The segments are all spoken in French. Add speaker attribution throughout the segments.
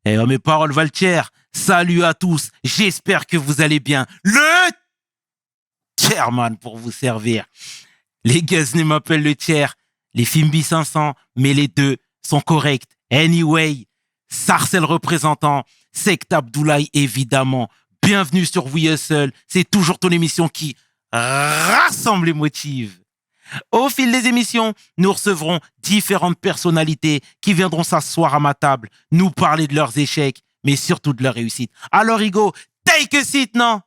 Speaker 1: Mes paroles valent cher. Salut à tous. J'espère que vous allez bien. Le chairman pour vous servir. Les Guesnay m'appellent le chair. Les Fimbi 500, mais les deux sont corrects. Anyway, Sarcel représentant, Sect Abdoulaye évidemment. Bienvenue sur We Hustle. C'est toujours ton émission qui rassemble et motive. Au fil des émissions, nous recevrons différentes personnalités qui viendront s'asseoir à ma table, nous parler de leurs échecs, mais surtout de leurs réussites. Alors, Igo, take a seat, non?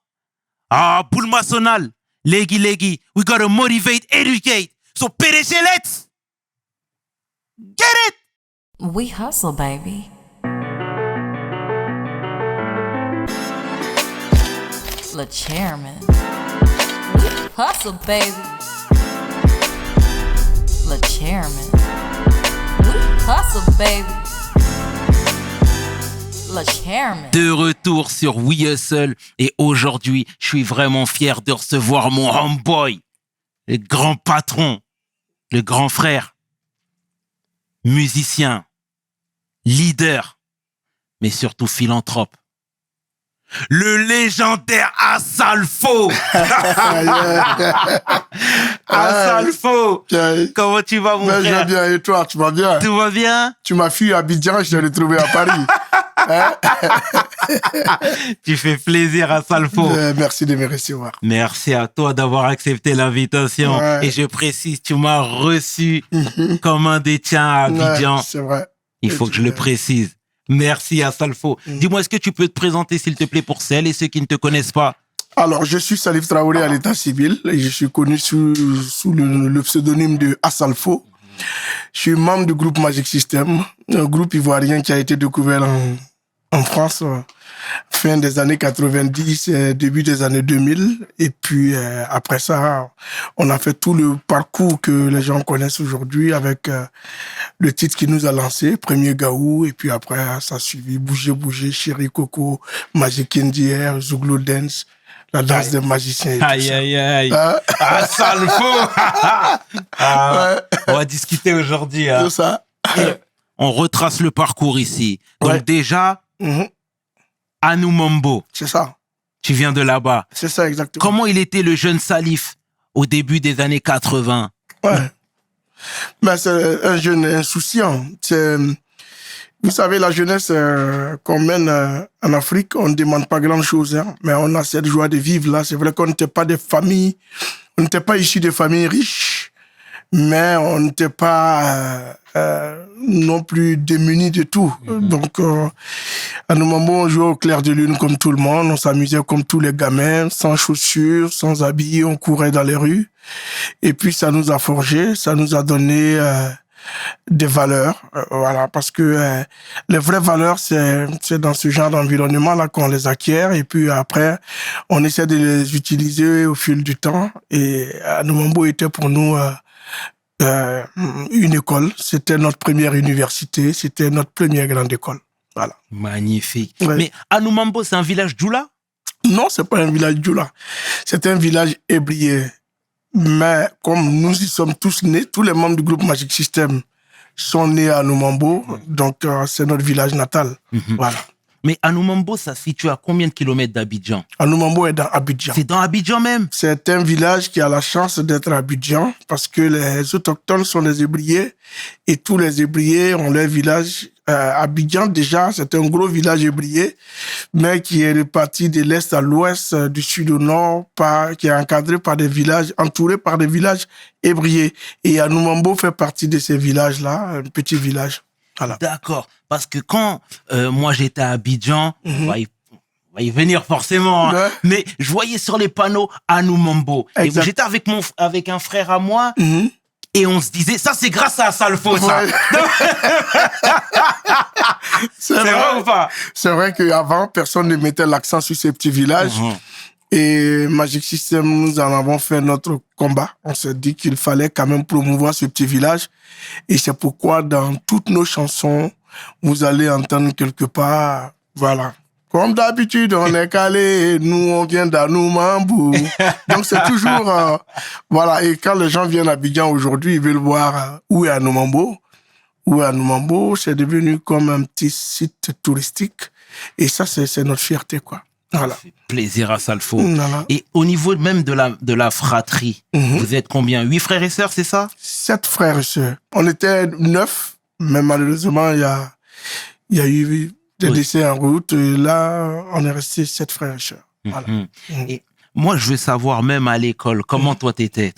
Speaker 1: Boule maçonnale. Leggy, we gotta motivate, educate. So, PDG, let's get it!
Speaker 2: We hustle, baby. Le chairman. We hustle, baby. Le chairman. We hustle, baby. Le chairman.
Speaker 1: De retour sur We Hustle et aujourd'hui, je suis vraiment fier de recevoir mon homeboy, le grand patron, le grand frère, musicien, leader, mais surtout philanthrope. Le légendaire Asalfo. Asalfo. Comment tu vas, mon frère?
Speaker 3: Je vais bien, et toi, tu vas bien?
Speaker 1: Tout va bien?
Speaker 3: Tu m'as fui à Abidjan, je t'ai retrouvé à Paris.
Speaker 1: Tu fais plaisir, Asalfo.
Speaker 3: Merci de me recevoir.
Speaker 1: Merci à toi d'avoir accepté l'invitation.
Speaker 3: Ouais.
Speaker 1: Et je précise, tu m'as reçu comme un des tiens à Abidjan.
Speaker 3: Ouais, c'est vrai.
Speaker 1: Il faut que je le précise. Merci à Salfo. Dis-moi, est-ce que tu peux te présenter, s'il te plaît, pour celles et ceux qui ne te connaissent pas?
Speaker 3: Alors, je suis Salif Traoré à l'état civil et je suis connu sous le pseudonyme de Asalfo. Je suis membre du groupe Magic System, un groupe ivoirien qui a été découvert en France fin des années 90, début des années 2000. Et puis, après ça, on a fait tout le parcours que les gens connaissent aujourd'hui avec le titre qui nous a lancé, Premier Gaou. Et puis après, ça a suivi Bouger, Chéri Coco, Magic Indier, Zouglou Dance, la danse des magiciens et tout ça.
Speaker 1: Aïe. Salfo. On va discuter aujourd'hui.
Speaker 3: Tout ça.
Speaker 1: Et on retrace le parcours ici. Donc déjà, Anou Mambo.
Speaker 3: C'est ça.
Speaker 1: Tu viens de là-bas.
Speaker 3: C'est ça, exactement.
Speaker 1: Comment il était le jeune Salif au début des années 80?
Speaker 3: Ben, c'est un jeune insouciant. Vous savez, la jeunesse qu'on mène en Afrique, on ne demande pas grand-chose, hein, mais on a cette joie de vivre là. C'est vrai qu'on n'était pas des familles, on n'était pas issus de familles riches, mais on n'était pas non plus démunis de tout. Donc, à nos moments, on jouait au clair de lune comme tout le monde, on s'amusait comme tous les gamins, sans chaussures, sans habits, on courait dans les rues. Et puis, ça nous a forgé, ça nous a donné des valeurs, voilà, parce que les vraies valeurs, c'est dans ce genre d'environnement-là qu'on les acquiert, et puis après, on essaie de les utiliser au fil du temps, et Anoumambo était pour nous une école, c'était notre première université, c'était notre première grande école, voilà.
Speaker 1: Magnifique.
Speaker 3: Ouais.
Speaker 1: Mais Anoumambo, c'est un village Djoula?
Speaker 3: Non, c'est pas un village Djoula, c'est un village ébrié. Mais comme nous y sommes tous nés, tous les membres du groupe Magic System sont nés à Anoumambo, donc c'est notre village natal. Voilà.
Speaker 1: Mais Anoumambo, ça se situe à combien de kilomètres d'Abidjan?
Speaker 3: Anoumambo est dans Abidjan.
Speaker 1: C'est dans Abidjan même?
Speaker 3: C'est un village qui a la chance d'être à Abidjan parce que les autochtones sont des ébriers et tous les ébriers ont leur village. Abidjan, déjà, c'est un gros village ébrié, mais qui est réparti de l'est à l'ouest, du sud au nord, qui est encadré par des villages, entouré par des villages ébriés. Et Anoumambo fait partie de ces villages-là, un petit village. Voilà.
Speaker 1: D'accord. Parce que quand moi j'étais à Abidjan, on va y venir forcément, hein, mais je voyais sur les panneaux Anoumambo. Et j'étais avec un frère à moi, et on se disait, ça c'est grâce à Salfo, ça. C'est vrai ou pas?
Speaker 3: C'est vrai qu'avant, personne ne mettait l'accent sur ces petits villages. Et Magic System, nous en avons fait notre combat. On s'est dit qu'il fallait quand même promouvoir ce petit village. Et c'est pourquoi dans toutes nos chansons, vous allez entendre quelque part, voilà. Comme d'habitude, on est calé, nous on vient d'Anoumambo. Donc c'est toujours, voilà. Et quand les gens viennent à Abidjan aujourd'hui, ils veulent voir où est Anoumambo. où à Numambo, c'est devenu comme un petit site touristique. Et ça, c'est notre fierté, quoi. Voilà.
Speaker 1: Ça fait plaisir à Salfo.
Speaker 3: Voilà.
Speaker 1: Et au niveau même de la fratrie, vous êtes combien? 8 frères et sœurs, c'est ça?
Speaker 3: 7 frères et sœurs. On était 9, mais malheureusement, il y a eu des décès en route. Et là, on est resté 7 frères et sœurs. Voilà.
Speaker 1: Et moi, je veux savoir, même à l'école, comment toi t'étais?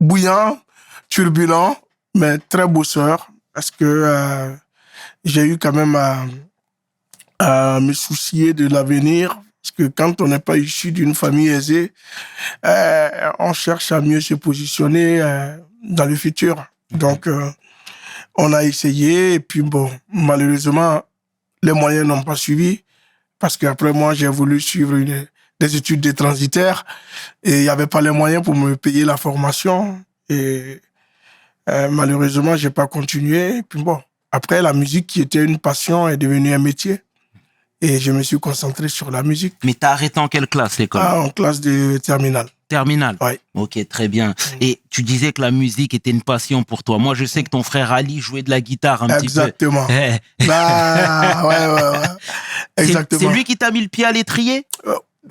Speaker 3: Bouillant, turbulent, mais très bosseur. Parce que j'ai eu quand même à me soucier de l'avenir. Parce que quand on n'est pas issu d'une famille aisée, on cherche à mieux se positionner dans le futur. Donc, on a essayé. Et puis, bon, malheureusement, les moyens n'ont pas suivi. Parce qu'après, moi, j'ai voulu suivre des études de transitaire. Et il n'y avait pas les moyens pour me payer la formation. Et malheureusement, j'ai pas continué. Et puis bon, après, la musique qui était une passion est devenue un métier. Et je me suis concentré sur la musique.
Speaker 1: Mais t'as arrêté en quelle classe, l'école?
Speaker 3: En classe de terminale.
Speaker 1: Terminale?
Speaker 3: Oui.
Speaker 1: Ok, très bien. Et tu disais que la musique était une passion pour toi. Moi, je sais que ton frère Ali jouait de la guitare un
Speaker 3: Exactement.
Speaker 1: petit peu.
Speaker 3: Bah, ouais. Exactement.
Speaker 1: C'est lui qui t'a mis le pied à l'étrier?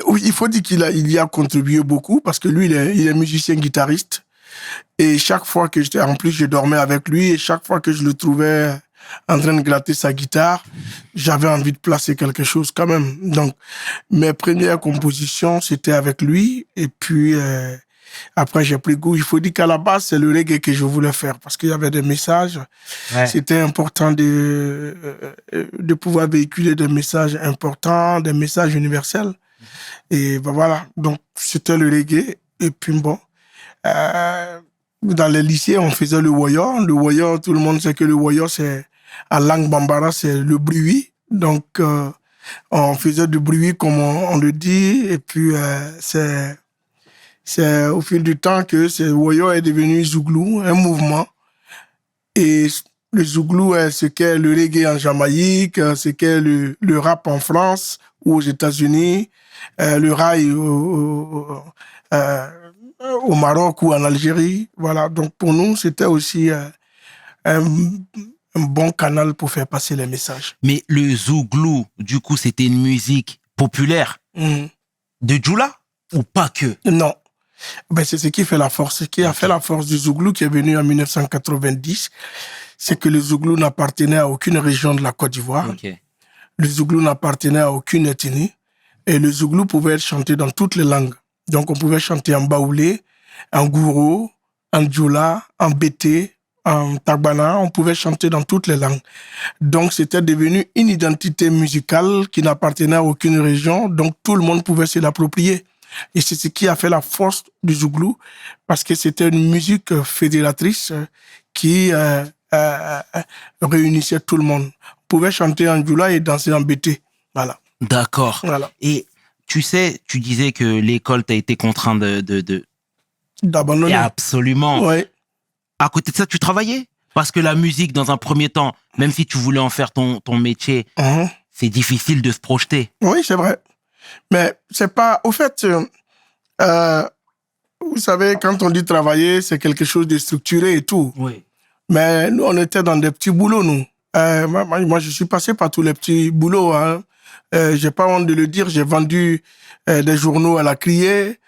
Speaker 3: Oui, il faut dire qu'il y a contribué beaucoup parce que lui, il est musicien guitariste. Et chaque fois que j'étais, en plus, je dormais avec lui et chaque fois que je le trouvais en train de gratter sa guitare, j'avais envie de placer quelque chose quand même. Donc, mes premières compositions, c'était avec lui. Et puis, après, j'ai pris goût. Il faut dire qu'à la base, c'est le reggae que je voulais faire parce qu'il y avait des messages. Ouais. C'était important de pouvoir véhiculer des messages importants, des messages universels. Et ben voilà. Donc, c'était le reggae. Et puis, bon, dans les lycées, on faisait le woyo. Le woyo, tout le monde sait que le woyo, c'est, en langue bambara, c'est le bruit. Donc, on faisait du bruit, comme on le dit. Et puis, c'est au fil du temps que ce woyo est devenu zouglou, un mouvement. Et le zouglou est ce qu'est le reggae en Jamaïque, ce qu'est le rap en France ou aux États-Unis, le rail au Maroc ou en Algérie. Voilà. Donc, pour nous, c'était aussi un bon canal pour faire passer les messages.
Speaker 1: Mais le zouglou, du coup, c'était une musique populaire de Djoula ou pas que?
Speaker 3: Non. Ben, c'est ce qui fait la force. Ce qui a fait la force du zouglou qui est venu en 1990, c'est que le zouglou n'appartenait à aucune région de la Côte d'Ivoire. Okay. Le zouglou n'appartenait à aucune ethnie. Et le zouglou pouvait être chanté dans toutes les langues. Donc, on pouvait chanter en baoulé, en gouro, en djoula, en bété, en tagbana. On pouvait chanter dans toutes les langues. Donc, c'était devenu une identité musicale qui n'appartenait à aucune région. Donc, tout le monde pouvait se l'approprier. Et c'est ce qui a fait la force du zouglou, parce que c'était une musique fédératrice qui réunissait tout le monde. On pouvait chanter en djoula et danser en bété. Voilà.
Speaker 1: D'accord.
Speaker 3: Voilà.
Speaker 1: Et tu sais, tu disais que l'école t'a été contraint
Speaker 3: d'abandonner.
Speaker 1: Absolument.
Speaker 3: Ouais.
Speaker 1: À côté de ça, tu travaillais? Parce que la musique, dans un premier temps, même si tu voulais en faire ton métier, c'est difficile de se projeter.
Speaker 3: Oui, c'est vrai. Mais c'est pas... Au fait, vous savez, quand on dit travailler, c'est quelque chose de structuré et tout.
Speaker 1: Oui.
Speaker 3: Mais nous, on était dans des petits boulots, nous. Moi, je suis passé par tous les petits boulots. Hein. J'ai pas honte de le dire. J'ai vendu des journaux à la criée.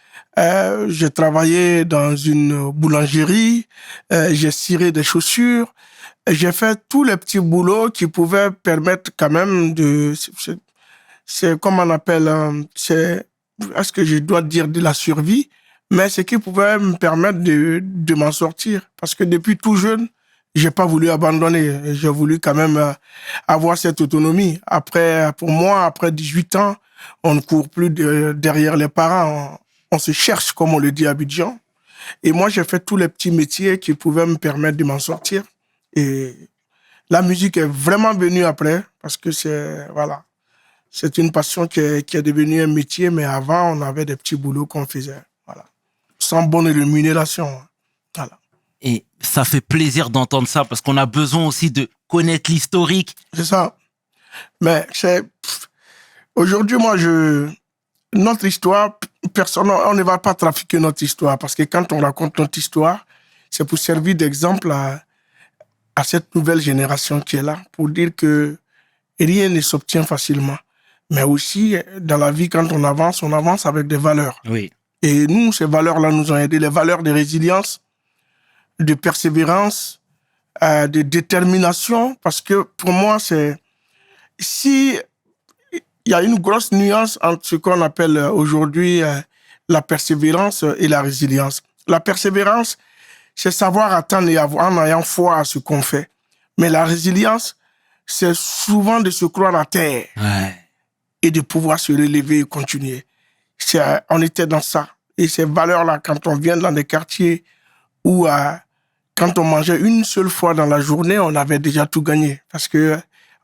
Speaker 3: J'ai travaillé dans une boulangerie. J'ai ciré des chaussures. J'ai fait tous les petits boulots qui pouvaient permettre quand même de... C'est comme on appelle... est-ce que je dois dire de la survie? Mais ce qui pouvait me permettre de m'en sortir. Parce que depuis tout jeune, j'ai pas voulu abandonner. J'ai voulu quand même avoir cette autonomie. Après, pour moi, après 18 ans, on ne court plus derrière les parents. On se cherche, comme on le dit à Abidjan. Et moi, j'ai fait tous les petits métiers qui pouvaient me permettre de m'en sortir. Et la musique est vraiment venue après, parce que c'est une passion qui est devenue un métier, mais avant, on avait des petits boulots qu'on faisait. Voilà. Sans bonne rémunération. Voilà.
Speaker 1: Et ça fait plaisir d'entendre ça, parce qu'on a besoin aussi de connaître l'historique.
Speaker 3: C'est ça. Mais aujourd'hui, moi, notre histoire, personne, on ne va pas trafiquer notre histoire, parce que quand on raconte notre histoire, c'est pour servir d'exemple à cette nouvelle génération qui est là pour dire que rien ne s'obtient facilement. Mais aussi, dans la vie, quand on avance avec des valeurs.
Speaker 1: Oui.
Speaker 3: Et nous, ces valeurs-là nous ont aidés. Les valeurs de résilience, de persévérance, de détermination. Parce que pour moi, si il y a une grosse nuance entre ce qu'on appelle aujourd'hui la persévérance et la résilience. La persévérance, c'est savoir attendre et en ayant foi à ce qu'on fait. Mais la résilience, c'est souvent de se croire à terre et de pouvoir se relever et continuer. On était dans ça. Et ces valeurs-là, quand on vient dans des quartiers où quand on mangeait une seule fois dans la journée, on avait déjà tout gagné. Parce que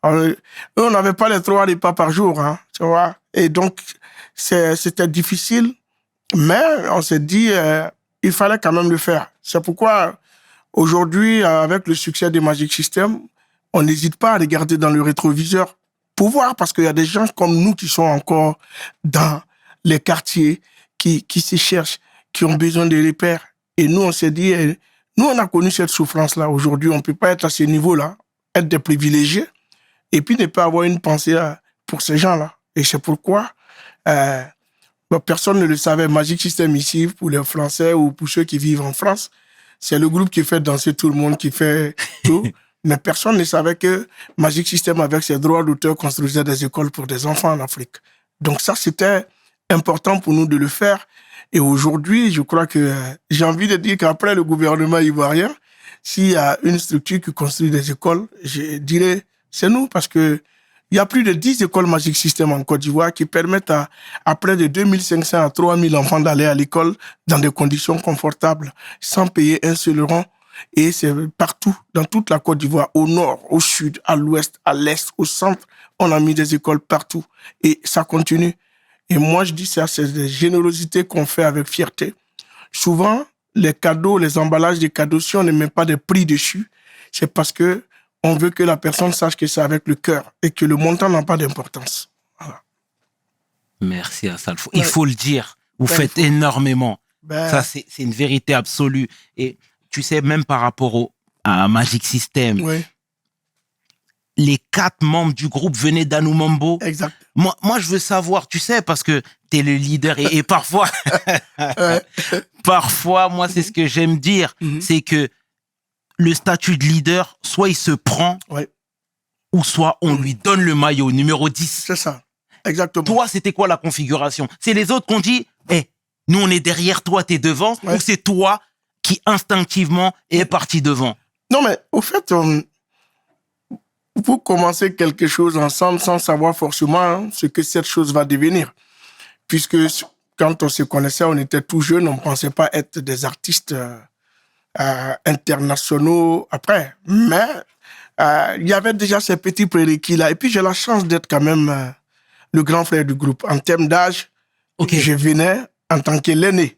Speaker 3: eux, on n'avait pas les 3 repas par jour, hein, tu vois. Et donc, c'était difficile, mais on s'est dit, il fallait quand même le faire. C'est pourquoi, aujourd'hui, avec le succès des Magic System, on n'hésite pas à regarder dans le rétroviseur pour voir, parce qu'il y a des gens comme nous qui sont encore dans les quartiers, qui se cherchent, qui ont besoin de repères. Et nous, on s'est dit, nous, on a connu cette souffrance-là. Aujourd'hui, on ne peut pas être à ce niveau-là, être des privilégiés, et puis ne pas avoir une pensée pour ces gens-là. Et c'est pourquoi, personne ne le savait, Magic System ici, pour les Français ou pour ceux qui vivent en France, c'est le groupe qui fait danser tout le monde, qui fait tout. Mais personne ne savait que Magic System, avec ses droits d'auteur, construisait des écoles pour des enfants en Afrique. Donc ça, c'était important pour nous de le faire. Et aujourd'hui, je crois que j'ai envie de dire qu'après le gouvernement ivoirien, s'il y a une structure qui construit des écoles, je dirais c'est nous, parce que il y a plus de 10 écoles Magic System en Côte d'Ivoire qui permettent à près de 2500 à 3000 enfants d'aller à l'école dans des conditions confortables, sans payer un seul rond. Et c'est partout, dans toute la Côte d'Ivoire, au nord, au sud, à l'ouest, à l'est, au centre, on a mis des écoles partout. Et ça continue. Et moi, je dis ça, c'est des générosités qu'on fait avec fierté. Souvent, les cadeaux, les emballages des cadeaux, si on ne met pas de prix dessus, c'est parce que on veut que la personne sache que c'est avec le cœur et que le montant n'a pas d'importance. Voilà.
Speaker 1: Merci Assalfo. Il faut le dire. Vous faites énormément. Ça, c'est une vérité absolue. Et tu sais, même par rapport à Magic System, les 4 membres du groupe venaient d'Anoumambo.
Speaker 3: Exact.
Speaker 1: Moi, je veux savoir, tu sais, parce que tu es le leader et parfois, parfois, moi, c'est ce que j'aime dire, c'est que le statut de leader, soit il se prend, ou soit on lui donne le maillot numéro 10.
Speaker 3: C'est ça, exactement.
Speaker 1: Toi, c'était quoi la configuration? C'est les autres qui ont dit, nous, on est derrière toi, t'es devant, ou c'est toi qui instinctivement est parti devant?
Speaker 3: Non, mais au fait, vous commencez quelque chose ensemble sans savoir forcément ce que cette chose va devenir. Puisque quand on se connaissait, on était tout jeune, on ne pensait pas être des artistes internationaux après. Mais il y avait déjà ces petits prérequis-là. Et puis j'ai la chance d'être quand même le grand frère du groupe. En termes d'âge, je venais en tant que l'aîné.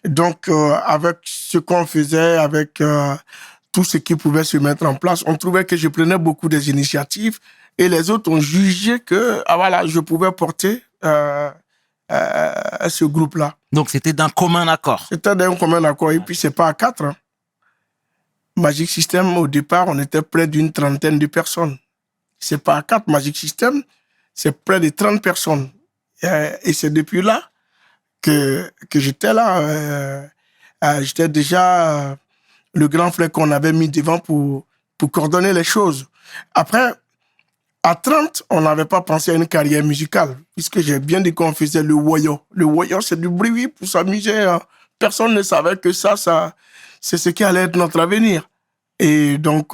Speaker 3: Donc avec ce qu'on faisait, avec tout ce qui pouvait se mettre en place, on trouvait que je prenais beaucoup des initiatives et les autres ont jugé que je pouvais porter ce groupe-là.
Speaker 1: Donc c'était d'un commun accord.
Speaker 3: C'était d'un commun accord. Et puis c'est pas à 4. Hein. Magic System, au départ, on était près d'une 30aine de personnes. C'est pas à 4. Magic System, c'est près de 30 personnes. Et c'est depuis là que j'étais là. J'étais déjà le grand frère qu'on avait mis devant pour coordonner les choses. Après, à 30, on n'avait pas pensé à une carrière musicale, puisque j'ai bien dit qu'on faisait le woyo. Le woyo, c'est du bruit pour s'amuser. Hein. Personne ne savait que ça, c'est ce qui allait être notre avenir. Et donc,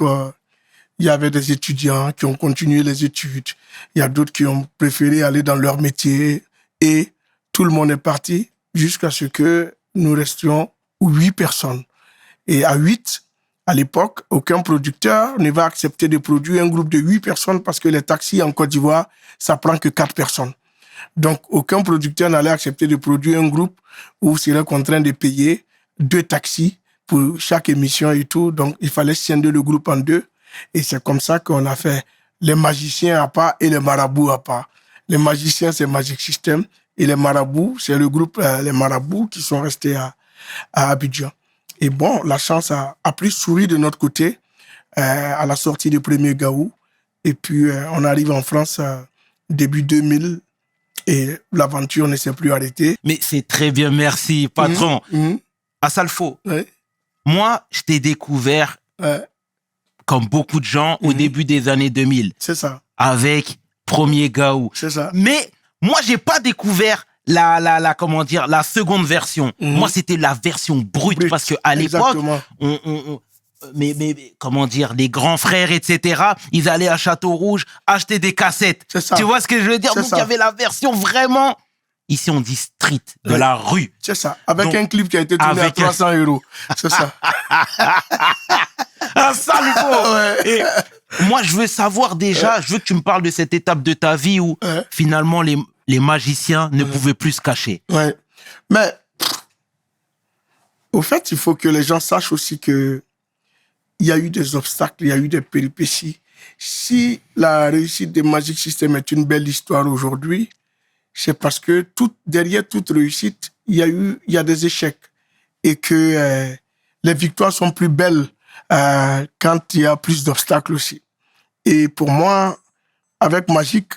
Speaker 3: il y avait des étudiants qui ont continué les études. Il y a d'autres qui ont préféré aller dans leur métier. Et tout le monde est parti jusqu'à ce que nous restions 8 personnes. Et à 8, à l'époque, aucun producteur ne va accepter de produire un groupe de 8 personnes parce que les taxis en Côte d'Ivoire, ça prend que 4 personnes. Donc, aucun producteur n'allait accepter de produire un groupe où il serait contraint de payer 2 taxis pour chaque émission et tout. Donc, il fallait scinder le groupe en 2. Et c'est comme ça qu'on a fait les magiciens à part et les marabouts à part. Les magiciens, c'est Magic System. Et les marabouts, c'est le groupe, les marabouts qui sont restés à Abidjan. Et bon, la chance a plus souri de notre côté. à la sortie du premier Gaou. Et puis, on arrive en France début 2000 et l'aventure ne s'est plus arrêtée.
Speaker 1: Mais c'est très bien, merci, patron. Assalfo,
Speaker 3: Ouais.
Speaker 1: moi, je t'ai découvert, comme beaucoup de gens, au début des années 2000,
Speaker 3: C'est ça,
Speaker 1: avec Premier Gaou.
Speaker 3: c'est ça.
Speaker 1: Mais moi, j'ai pas découvert comment dire, la seconde version. Moi, c'était la version brute, parce que à l'époque,
Speaker 3: Exactement.
Speaker 1: mais comment dire, les grands frères, etc., ils allaient à Château-Rouge acheter des cassettes.
Speaker 3: C'est ça.
Speaker 1: Tu vois ce que je veux dire?
Speaker 3: C'est
Speaker 1: Donc,
Speaker 3: ça.
Speaker 1: il y avait la version vraiment, ici on dit street, de
Speaker 3: Ouais.
Speaker 1: la rue.
Speaker 3: C'est ça. Avec
Speaker 1: Donc,
Speaker 3: un clip qui a été tourné à
Speaker 1: avec un-
Speaker 3: 300 €. C'est ça.
Speaker 1: Ah, ça, le gros.
Speaker 3: Ouais.
Speaker 1: Et moi, je veux savoir déjà, je veux que tu me parles de cette étape de ta vie où
Speaker 3: Ouais.
Speaker 1: finalement les magiciens ne pouvaient plus se cacher.
Speaker 3: Ouais. Mais, au fait, il faut que les gens sachent aussi que il y a eu des obstacles, il y a eu des péripéties. Si la réussite des Magic System est une belle histoire aujourd'hui, c'est parce que derrière toute réussite, il y a des échecs. Et que les victoires sont plus belles quand il y a plus d'obstacles aussi. Et pour moi, avec Magic,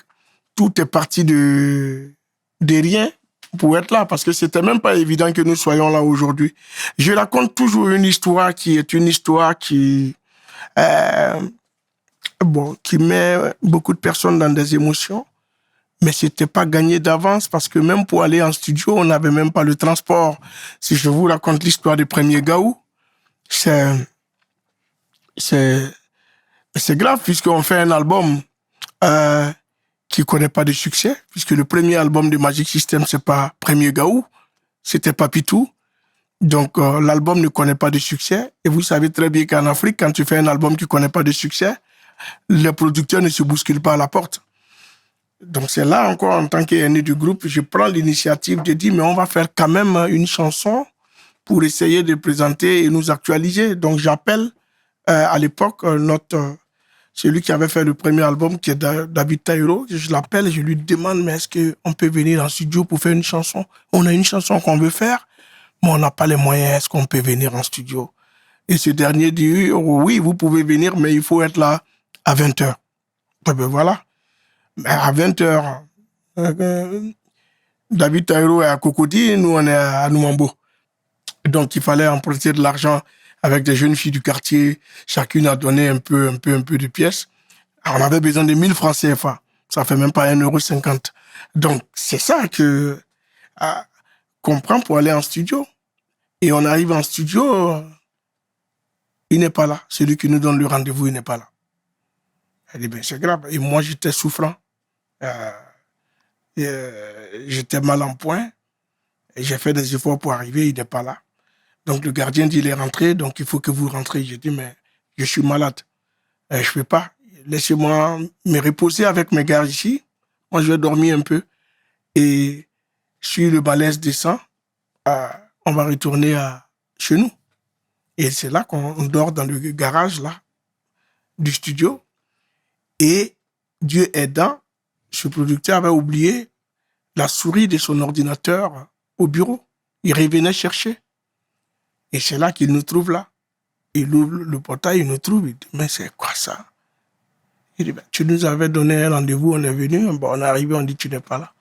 Speaker 3: tout est parti de rien pour être là, parce que c'était même pas évident que nous soyons là aujourd'hui. Je raconte toujours une histoire qui est une histoire qui met beaucoup de personnes dans des émotions, mais c'était pas gagné d'avance, parce que même pour aller en studio, on n'avait même pas le transport. Si je vous raconte l'histoire du premier Gaou, c'est grave, puisqu'on fait un album qui connaît pas de succès, puisque le premier album de Magic System, c'est pas Premier Gaou, c'était Papitou. Donc, l'album ne connaît pas de succès. Et vous savez très bien qu'en Afrique, quand tu fais un album qui connaît pas de succès, les producteurs ne se bousculent pas à la porte. Donc, c'est là encore, en tant qu'aîné du groupe, je prends l'initiative de dire, mais on va faire quand même une chanson pour essayer de présenter et nous actualiser. Donc, j'appelle à l'époque celui qui avait fait le premier album, qui est David Taïro. Je l'appelle et je lui demande, mais est-ce qu'on peut venir en studio pour faire une chanson? On a une chanson qu'on veut faire, mais on n'a pas les moyens. Est-ce qu'on peut venir en studio? Et ce dernier dit, oui, vous pouvez venir, mais il faut être là à 20h. Ben voilà. Mais à 20h, David Taïro est à Cocody, nous on est à Nouambo. Donc il fallait emprunter de l'argent avec des jeunes filles du quartier. Chacune a donné un peu de pièces. Alors, on avait besoin de 1000 francs CFA. Ça fait même pas 1,50 €. Donc c'est ça qu'on prend pour aller en studio. Et on arrive en studio, il n'est pas là. Celui qui nous donne le rendez-vous, il n'est pas là. Elle dit, ben c'est grave. Et moi, j'étais souffrant. J'étais mal en point. Et j'ai fait des efforts pour arriver, il n'est pas là. Donc le gardien dit, il est rentré, donc il faut que vous rentrez. J'ai dit, mais je suis malade. Je ne peux pas. Laissez-moi me reposer avec mes gars ici. Moi, je vais dormir un peu. Et si le balèze descend, on va retourner chez nous. Et c'est là qu'on dort dans le garage là, du studio. Et Dieu aidant, ce producteur avait oublié la souris de son ordinateur au bureau. Il revenait chercher. Et c'est là qu'il nous trouve là. Il ouvre le portail, il nous trouve. Il dit, mais c'est quoi ça? Il dit, ben, tu nous avais donné un rendez-vous, on est venu. Bon, on est arrivé, on dit, tu n'es pas là.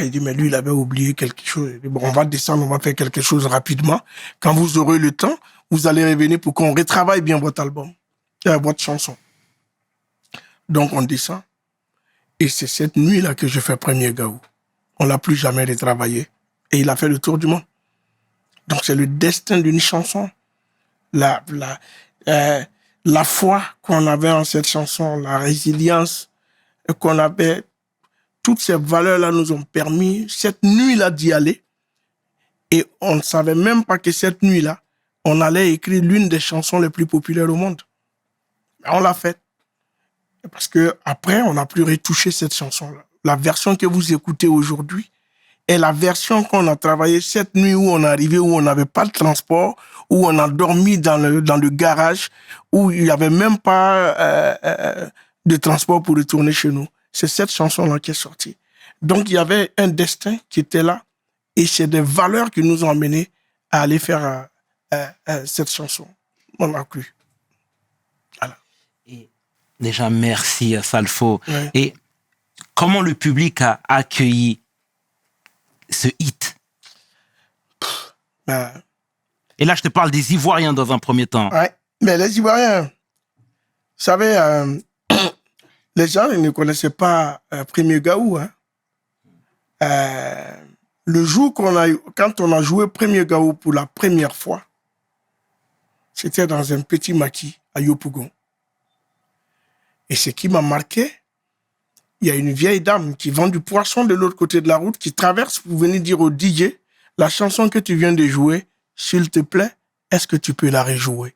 Speaker 3: Il dit, mais lui, il avait oublié quelque chose. Il dit, bon, on va descendre, on va faire quelque chose rapidement. Quand vous aurez le temps, vous allez revenir pour qu'on retravaille bien votre album, votre chanson. Donc, on descend. Et c'est cette nuit-là que je fais Premier Gaou. On l'a plus jamais retravaillé. Et il a fait le tour du monde. Donc, c'est le destin d'une chanson. La foi qu'on avait en cette chanson, la résilience qu'on avait, toutes ces valeurs-là nous ont permis, cette nuit-là, d'y aller. Et on ne savait même pas que cette nuit-là, on allait écrire l'une des chansons les plus populaires au monde. Mais on l'a faite. Parce que après, on n'a plus retouché cette chanson-là. La version que vous écoutez aujourd'hui est la version qu'on a travaillée cette nuit où on est arrivé, où on n'avait pas de transport, où on a dormi dans le garage, où il n'y avait même pas de transport pour retourner chez nous. C'est cette chanson-là qui est sortie. Donc, il y avait un destin qui était là, et c'est des valeurs qui nous ont amenés à aller faire cette chanson. On a cru.
Speaker 1: Déjà, merci à Salfo.
Speaker 3: Ouais.
Speaker 1: Et comment le public a accueilli ce hit?
Speaker 3: Ben,
Speaker 1: Et là, je te parle des Ivoiriens dans un premier temps.
Speaker 3: ouais. Mais les Ivoiriens, vous savez, les gens ils ne connaissaient pas Premier Gaou. Hein. Le jour quand on a joué Premier Gaou pour la première fois, c'était dans un petit maquis à Yopougon. Et ce qui m'a marqué, il y a une vieille dame qui vend du poisson de l'autre côté de la route, qui traverse pour venir dire au DJ, la chanson que tu viens de jouer, s'il te plaît, est-ce que tu peux la rejouer?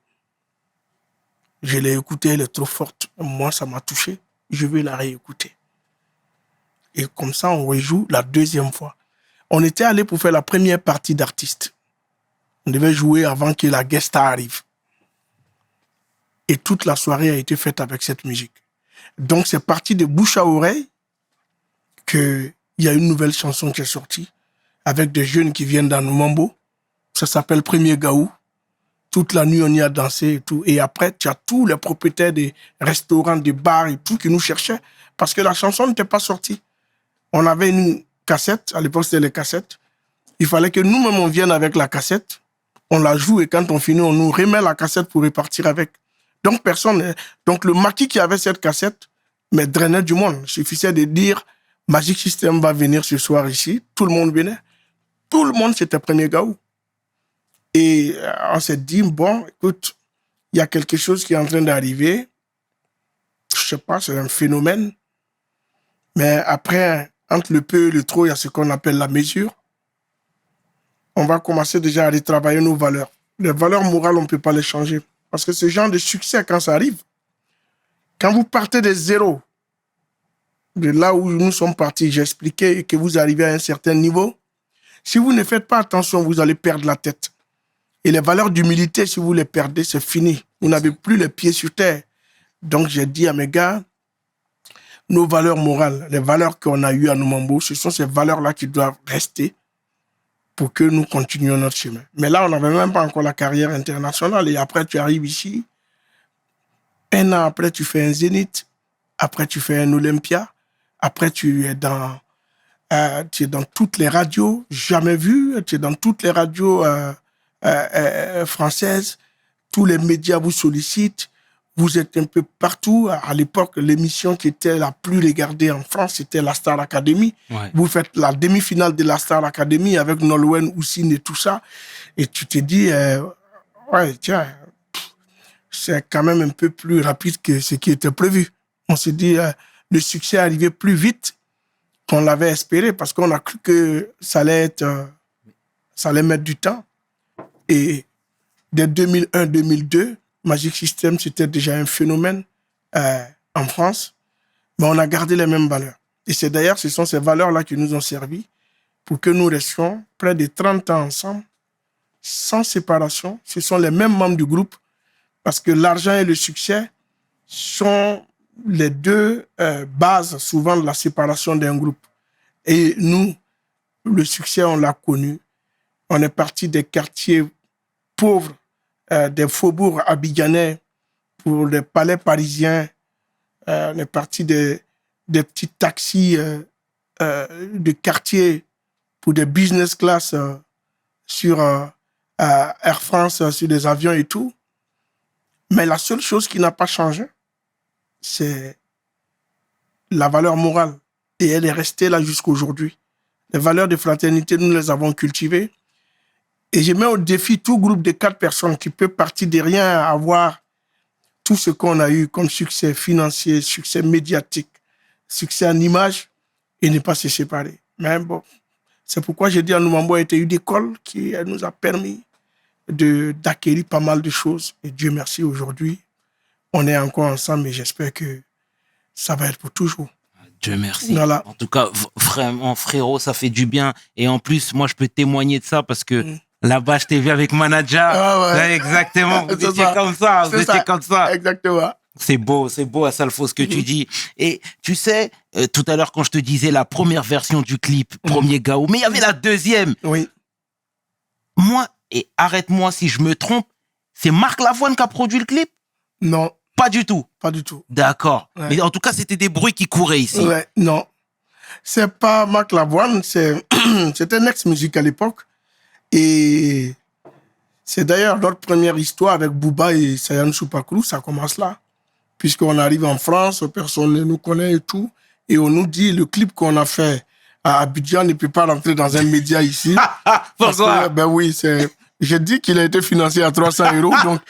Speaker 3: Je l'ai écoutée, elle est trop forte. Moi, ça m'a touché. Je vais la réécouter. Et comme ça, on rejoue la deuxième fois. On était allé pour faire la première partie d'artistes. On devait jouer avant que la guest star arrive. Et toute la soirée a été faite avec cette musique. Donc, c'est parti de bouche à oreille qu'il y a une nouvelle chanson qui est sortie avec des jeunes qui viennent dans Numambo. Ça s'appelle Premier Gaou. Toute la nuit, on y a dansé et tout. Et après, tu as tous les propriétaires des restaurants, des bars et tout qui nous cherchaient parce que la chanson n'était pas sortie. On avait une cassette. À l'époque, c'était les cassettes. Il fallait que nous-mêmes, on vienne avec la cassette. On la joue et quand on finit, on nous remet la cassette pour repartir avec. Donc, donc le maquis qui avait cette cassette, mais drainait du monde. Il suffisait de dire, Magic System va venir ce soir ici. Tout le monde venait. Tout le monde, c'était Premier Gaou. Et on s'est dit, bon, écoute, il y a quelque chose qui est en train d'arriver. Je sais pas, c'est un phénomène. Mais après, entre le peu et le trop, il y a ce qu'on appelle la mesure. On va commencer déjà à retravailler nos valeurs. Les valeurs morales, on ne peut pas les changer. Parce que ce genre de succès, quand ça arrive, quand vous partez de zéro, de là où nous sommes partis, j'ai expliqué que vous arrivez à un certain niveau, si vous ne faites pas attention, vous allez perdre la tête. Et les valeurs d'humilité, si vous les perdez, c'est fini. Vous n'avez plus les pieds sur terre. Donc, j'ai dit à mes gars, nos valeurs morales, les valeurs qu'on a eues à Numambo, ce sont ces valeurs-là qui doivent rester pour que nous continuions notre chemin. Mais là, on n'avait même pas encore la carrière internationale. Et après, tu arrives ici. Un an après, tu fais un Zénith. Après, tu fais un Olympia. Après, tu es dans toutes les radios, jamais vu. Tu es dans toutes les radios françaises. Tous les médias vous sollicitent. Vous êtes un peu partout. À l'époque, l'émission qui était la plus regardée en France, c'était la Star Academy.
Speaker 1: Ouais.
Speaker 3: Vous faites la demi-finale de la Star Academy avec Nolwenn, Houssine et tout ça. Et tu te dis, ouais, tiens, c'est quand même un peu plus rapide que ce qui était prévu. On s'est dit, le succès arrivait plus vite qu'on l'avait espéré parce qu'on a cru que ça allait mettre du temps. Et dès 2001-2002, Magic System, c'était déjà un phénomène en France, mais on a gardé les mêmes valeurs. Et c'est d'ailleurs, ce sont ces valeurs-là qui nous ont servi pour que nous restions près de 30 ans ensemble, sans séparation. Ce sont les mêmes membres du groupe, parce que l'argent et le succès sont les deux bases souvent de la séparation d'un groupe. Et nous, le succès, on l'a connu. On est parti des quartiers pauvres, des faubourgs abidjanais pour les palais parisiens. On est parti des petits taxis de quartier pour des business class sur Air France, sur des avions et tout. Mais la seule chose qui n'a pas changé, c'est la valeur morale. Et elle est restée là jusqu'aujourd'hui. Les valeurs de fraternité, nous les avons cultivées. Et je mets au défi tout groupe de 4 personnes qui peut partir de rien à avoir tout ce qu'on a eu comme succès financier, succès médiatique, succès en image et ne pas se séparer. Mais bon, c'est pourquoi j'ai dit à Numambo a été une école qui nous a permis d'acquérir pas mal de choses. Et Dieu merci, aujourd'hui, on est encore ensemble et j'espère que ça va être pour toujours.
Speaker 1: Dieu merci.
Speaker 3: Voilà.
Speaker 1: En tout cas, vraiment, frérot, ça fait du bien. Et en plus, moi, je peux témoigner de ça parce que là-bas, je t'ai vu avec Manager.
Speaker 3: Ah ouais.
Speaker 1: Ouais, exactement. Vous
Speaker 3: C'est
Speaker 1: étiez
Speaker 3: ça.
Speaker 1: comme ça. Vous
Speaker 3: C'est
Speaker 1: étiez
Speaker 3: ça.
Speaker 1: comme ça.
Speaker 3: Exactement.
Speaker 1: C'est beau à Salfo ce que tu dis. Et tu sais, tout à l'heure, quand je te disais la première version du clip, Premier Gaou, mais il y avait la deuxième.
Speaker 3: Oui.
Speaker 1: Moi, et arrête-moi si je me trompe, c'est Marc Lavoine qui a produit le clip?
Speaker 3: Non,
Speaker 1: Pas du tout.
Speaker 3: Pas du tout.
Speaker 1: D'accord.
Speaker 3: Ouais.
Speaker 1: Mais en tout cas, c'était des bruits qui couraient ici.
Speaker 3: Ouais, non. C'est pas Marc Lavoine, c'était Next Music à l'époque. Et c'est d'ailleurs notre première histoire avec Booba et Sayan Soupakrou, ça commence là. Puisqu'on arrive en France, personne ne nous connaît et tout. Et on nous dit, le clip qu'on a fait à Abidjan ne peut pas rentrer dans un média ici.
Speaker 1: Pourquoi?
Speaker 3: Ben oui, j'ai dit qu'il a été financé à 300 €, donc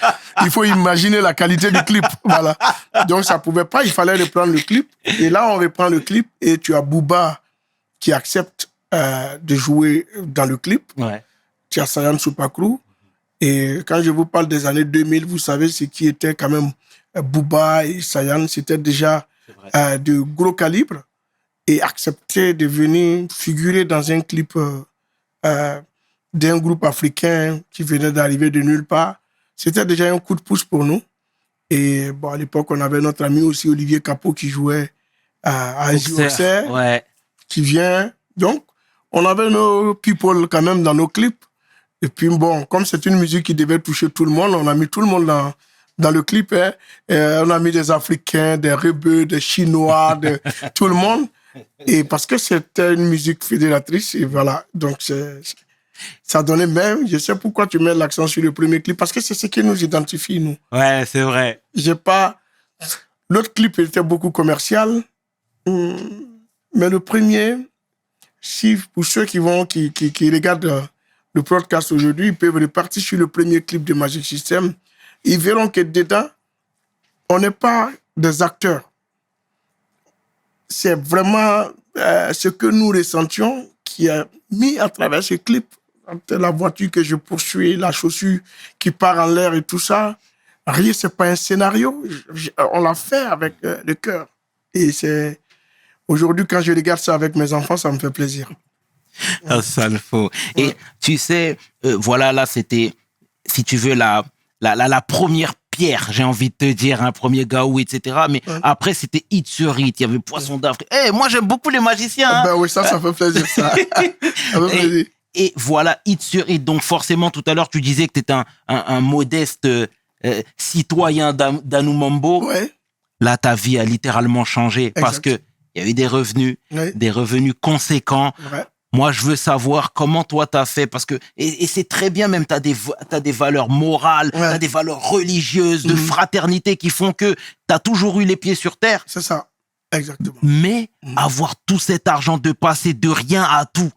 Speaker 3: il faut imaginer la qualité du clip. Voilà. Donc ça pouvait pas, il fallait reprendre le clip. Et là, on reprend le clip et tu as Booba qui accepte de jouer dans le clip.
Speaker 1: Ouais.
Speaker 3: Tu as Sayan Soupakrou. Et quand je vous parle des années 2000, vous savez ce qui était quand même Booba et Sayan, c'était déjà de gros calibre. Et accepter de venir figurer dans un clip d'un groupe africain qui venait d'arriver de nulle part, c'était déjà un coup de pouce pour nous. Et bon, à l'époque, on avait notre ami aussi, Olivier Capot, qui jouait à Auxerre,
Speaker 1: Ouais.
Speaker 3: qui vient. Donc, on avait nos people quand même dans nos clips. Et puis, bon, comme c'est une musique qui devait toucher tout le monde, on a mis tout le monde dans le clip. Hein. On a mis des Africains, des Rebeux, des Chinois, tout le monde. Et parce que c'était une musique fédératrice, et voilà. Donc, ça donnait même. Je sais pourquoi tu mets l'accent sur le premier clip, parce que c'est ce qui nous identifie, nous.
Speaker 1: Ouais, c'est vrai.
Speaker 3: L'autre clip était beaucoup commercial, mais le premier, si pour ceux qui regardent le podcast aujourd'hui, ils peuvent repartir sur le premier clip de Magic System. Ils verront que dedans, on n'est pas des acteurs. C'est vraiment ce que nous ressentions qui a mis à travers ce clip. La voiture que je poursuis, la chaussure qui part en l'air et tout ça. Rien, c'est pas un scénario. On l'a fait avec le cœur. Et aujourd'hui, quand je regarde ça avec mes enfants, ça me fait plaisir.
Speaker 1: Ah, ça le faut. Et tu sais, voilà, là, c'était, si tu veux, la première pierre, j'ai envie de te dire, un premier gaou, etc. Mais après, c'était hit sur hit. Il y avait Poisson d'Afrique. Moi, j'aime beaucoup les magiciens. Hein.
Speaker 3: Ben oui, ça fait plaisir, ça. Ça fait plaisir.
Speaker 1: Et voilà, hit sur hit. Donc, forcément, tout à l'heure, tu disais que tu étais un modeste citoyen d'Anoumambo.
Speaker 3: Ouais.
Speaker 1: Là, ta vie a littéralement changé parce que il y a eu des revenus conséquents.
Speaker 3: Ouais.
Speaker 1: Moi, je veux savoir comment toi t'as fait parce que et c'est très bien même t'as des valeurs morales, t'as des valeurs religieuses, de fraternité qui font que t'as toujours eu les pieds sur terre.
Speaker 3: C'est ça, exactement.
Speaker 1: Mais avoir tout cet argent, de passer de rien à tout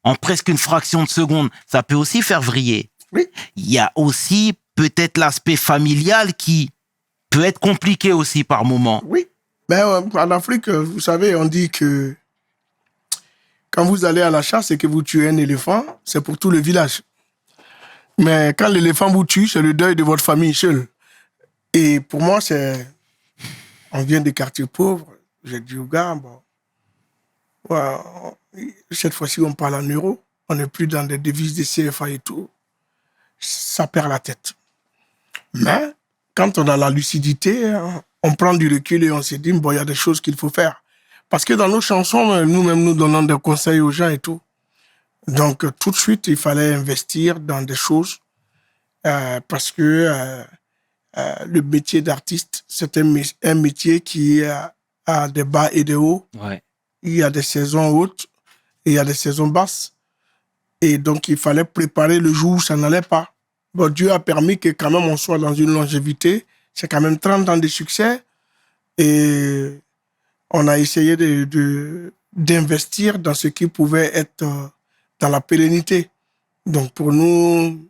Speaker 1: en presque une fraction de seconde, ça peut aussi faire vriller.
Speaker 3: Oui.
Speaker 1: Il y a aussi peut-être l'aspect familial qui peut être compliqué aussi par moment.
Speaker 3: Oui. Ben en Afrique, vous savez, on dit que quand vous allez à la chasse et que vous tuez un éléphant, c'est pour tout le village. Mais quand l'éléphant vous tue, c'est le deuil de votre famille seule. Et pour moi, on vient des quartiers pauvres. J'ai dit aux gars, cette fois-ci, on parle en euros. On n'est plus dans des devises de CFA et tout. Ça perd la tête. Mais quand on a la lucidité, on prend du recul et on se dit, il y a des choses qu'il faut faire. Parce que dans nos chansons, nous-mêmes, nous donnons des conseils aux gens et tout. Donc, tout de suite, il fallait investir dans des choses parce que le métier d'artiste, c'est un métier qui a des bas et des hauts.
Speaker 1: Ouais.
Speaker 3: Il y a des saisons hautes et il y a des saisons basses. Et donc, il fallait préparer le jour où ça n'allait pas. Bon, Dieu a permis que quand même on soit dans une longévité. C'est quand même 30 ans de succès. Et on a essayé d'investir dans ce qui pouvait être dans la pérennité. Donc, pour nous,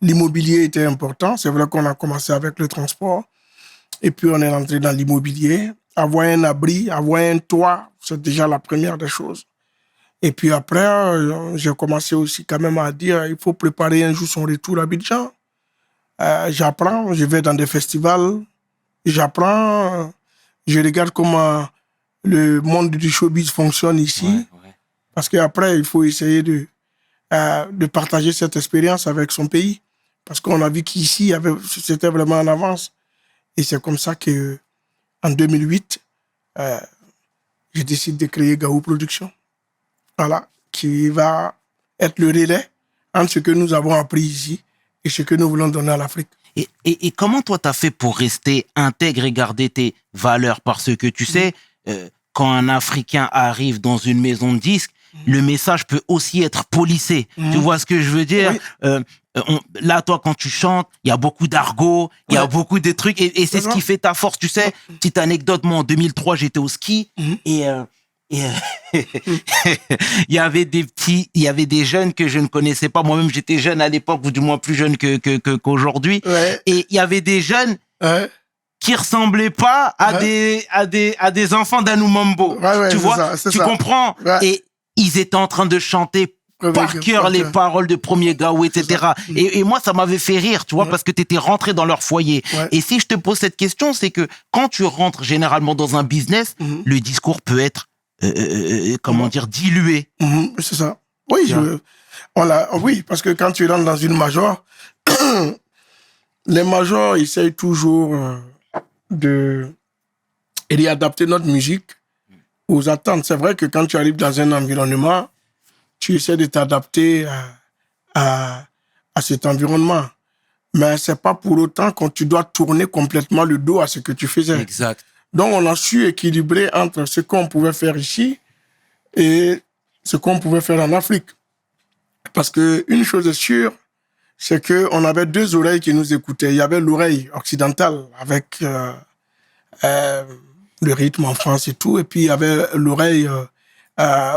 Speaker 3: l'immobilier était important. C'est vrai qu'on a commencé avec le transport. Et puis, on est rentré dans l'immobilier. Avoir un abri, avoir un toit, c'est déjà la première des choses. Et puis après, j'ai commencé aussi quand même à dire il faut préparer un jour son retour à Abidjan. J'apprends, je vais dans des festivals, j'apprends, je regarde comment le monde du showbiz fonctionne ici.
Speaker 1: Ouais.
Speaker 3: Parce qu'après, il faut essayer de partager cette expérience avec son pays. Parce qu'on a vu qu'ici, c'était vraiment en avance. Et c'est comme ça qu'en 2008, je décide de créer Gaou Productions. Voilà, qui va être le relais entre ce que nous avons appris ici et ce que nous voulons donner à l'Afrique.
Speaker 1: Et comment toi, t'as fait pour rester intègre et garder tes valeurs? Parce que tu sais, quand un Africain arrive dans une maison de disques, le message peut aussi être policé. Tu vois ce que je veux dire?
Speaker 3: Oui.
Speaker 1: Là, toi, quand tu chantes, il y a beaucoup d'argot, il y a beaucoup de trucs, et c'est ce qui fait ta force. Tu sais, petite anecdote, moi, en 2003, j'étais au ski, et il y avait des jeunes que je ne connaissais pas. Moi-même, j'étais jeune à l'époque, ou du moins plus jeune qu'aujourd'hui.
Speaker 3: Ouais.
Speaker 1: Et il y avait des jeunes
Speaker 3: Ouais.
Speaker 1: qui ressemblaient pas à des enfants d'Anoumambo.
Speaker 3: Ouais,
Speaker 1: tu vois?
Speaker 3: c'est
Speaker 1: Tu
Speaker 3: ça.
Speaker 1: comprends?
Speaker 3: Ouais.
Speaker 1: Et ils étaient en train de chanter par cœur les paroles de Premier Gaou, etc. Et moi, ça m'avait fait rire, tu vois, parce que tu étais rentré dans leur foyer.
Speaker 3: Ouais.
Speaker 1: Et si je te pose cette question, c'est que quand tu rentres généralement dans un business, le discours peut être, comment dire, dilué.
Speaker 3: C'est ça. Oui, oui, parce que quand tu rentres dans une major, les majors essayent toujours de réadapter notre musique aux attentes. C'est vrai que quand tu arrives dans un environnement, tu essaies de t'adapter à cet environnement. Mais c'est pas pour autant que tu dois tourner complètement le dos à ce que tu faisais.
Speaker 1: Exact.
Speaker 3: Donc, on a su équilibrer entre ce qu'on pouvait faire ici et ce qu'on pouvait faire en Afrique. Parce que une chose est sûre, c'est qu'on avait deux oreilles qui nous écoutaient. Il y avait l'oreille occidentale avec le rythme en France et tout. Et puis, il y avait l'oreille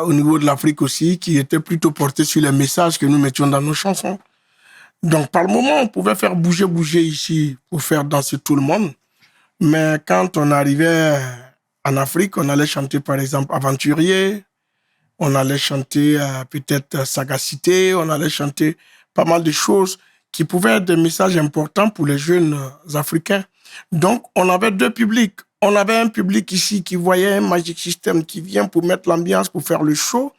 Speaker 3: au niveau de l'Afrique aussi, qui était plutôt portée sur les messages que nous mettions dans nos chansons. Donc, par le moment, on pouvait faire bouger ici pour faire danser tout le monde. Mais quand on arrivait en Afrique, on allait chanter, par exemple, Aventurier, on allait chanter peut-être Sagacité, on allait chanter pas mal de choses qui pouvaient être des messages importants pour les jeunes Africains. Donc, on avait deux publics. On avait un public ici qui voyait un Magic System qui vient pour mettre l'ambiance, pour faire le show.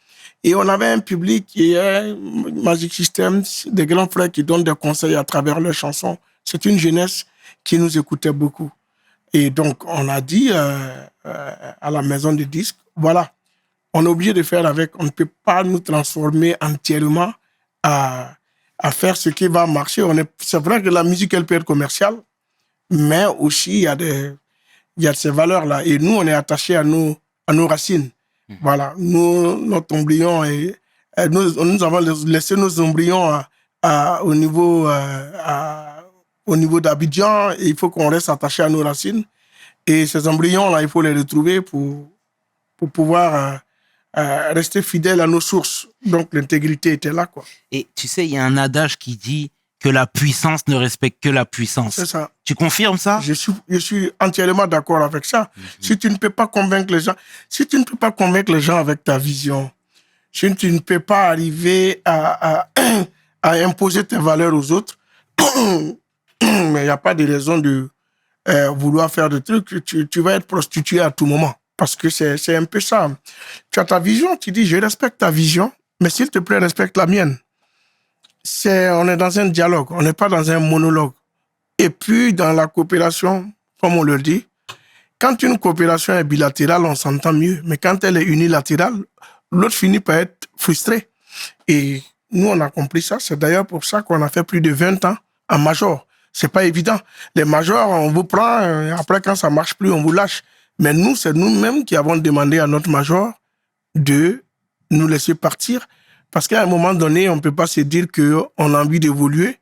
Speaker 3: Et on avait un public qui est Magic System, des grands frères qui donnent des conseils à travers leurs chansons. C'est une jeunesse qui nous écoutait beaucoup. Et donc, on a dit à la maison de disques, voilà, on est obligé de faire avec. On ne peut pas nous transformer entièrement à faire ce qui va marcher. C'est vrai que la musique, elle peut être commerciale, mais aussi, il y a ces valeurs-là. Et nous, on est attachés à nos racines. Voilà, notre embryon, nous avons laissé nos embryons au niveau d'Abidjan, et il faut qu'on reste attaché à nos racines. Et ces embryons-là, il faut les retrouver pour pouvoir rester fidèle à nos sources. Donc, l'intégrité était là, quoi.
Speaker 1: Et tu sais, il y a un adage qui dit que la puissance ne respecte que la puissance.
Speaker 3: C'est ça.
Speaker 1: Tu confirmes ça?
Speaker 3: Je suis entièrement d'accord avec ça. Si tu ne peux pas convaincre les gens, avec ta vision, si tu ne peux pas arriver à imposer tes valeurs aux autres, mais il n'y a pas de raison de vouloir faire des trucs. Tu vas être prostitué à tout moment. Parce que c'est un peu ça. Tu as ta vision, tu dis, je respecte ta vision, mais s'il te plaît, respecte la mienne. On est dans un dialogue, on n'est pas dans un monologue. Et puis, dans la coopération, comme on le dit, quand une coopération est bilatérale, on s'entend mieux. Mais quand elle est unilatérale, l'autre finit par être frustré. Et nous, on a compris ça. C'est d'ailleurs pour ça qu'on a fait plus de 20 ans en major. C'est pas évident. Les majors, on vous prend, après, quand ça marche plus, on vous lâche. Mais nous, c'est nous-mêmes qui avons demandé à notre major de nous laisser partir. Parce qu'à un moment donné, on ne peut pas se dire qu'on a envie d'évoluer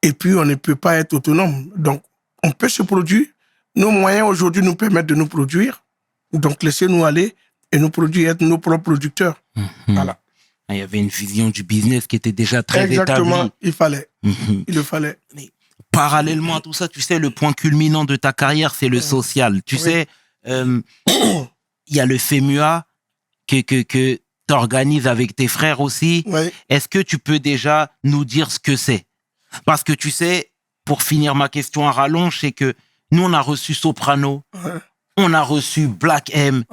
Speaker 3: et puis on ne peut pas être autonome. Donc, on peut se produire. Nos moyens aujourd'hui nous permettent de nous produire. Donc, laissez-nous aller et nous produire, être nos propres producteurs. Voilà.
Speaker 1: Il y avait une vision du business qui était déjà très établie.
Speaker 3: Exactement, il fallait. Il le fallait.
Speaker 1: Mais parallèlement à tout ça, tu sais, le point culminant de ta carrière, c'est le social. Tu sais, il y a le FEMUA que t'organises avec tes frères aussi.
Speaker 3: Oui.
Speaker 1: Est-ce que tu peux déjà nous dire ce que c'est? Parce que tu sais, pour finir ma question à rallonge, c'est que nous, on a reçu Soprano, on a reçu Black M,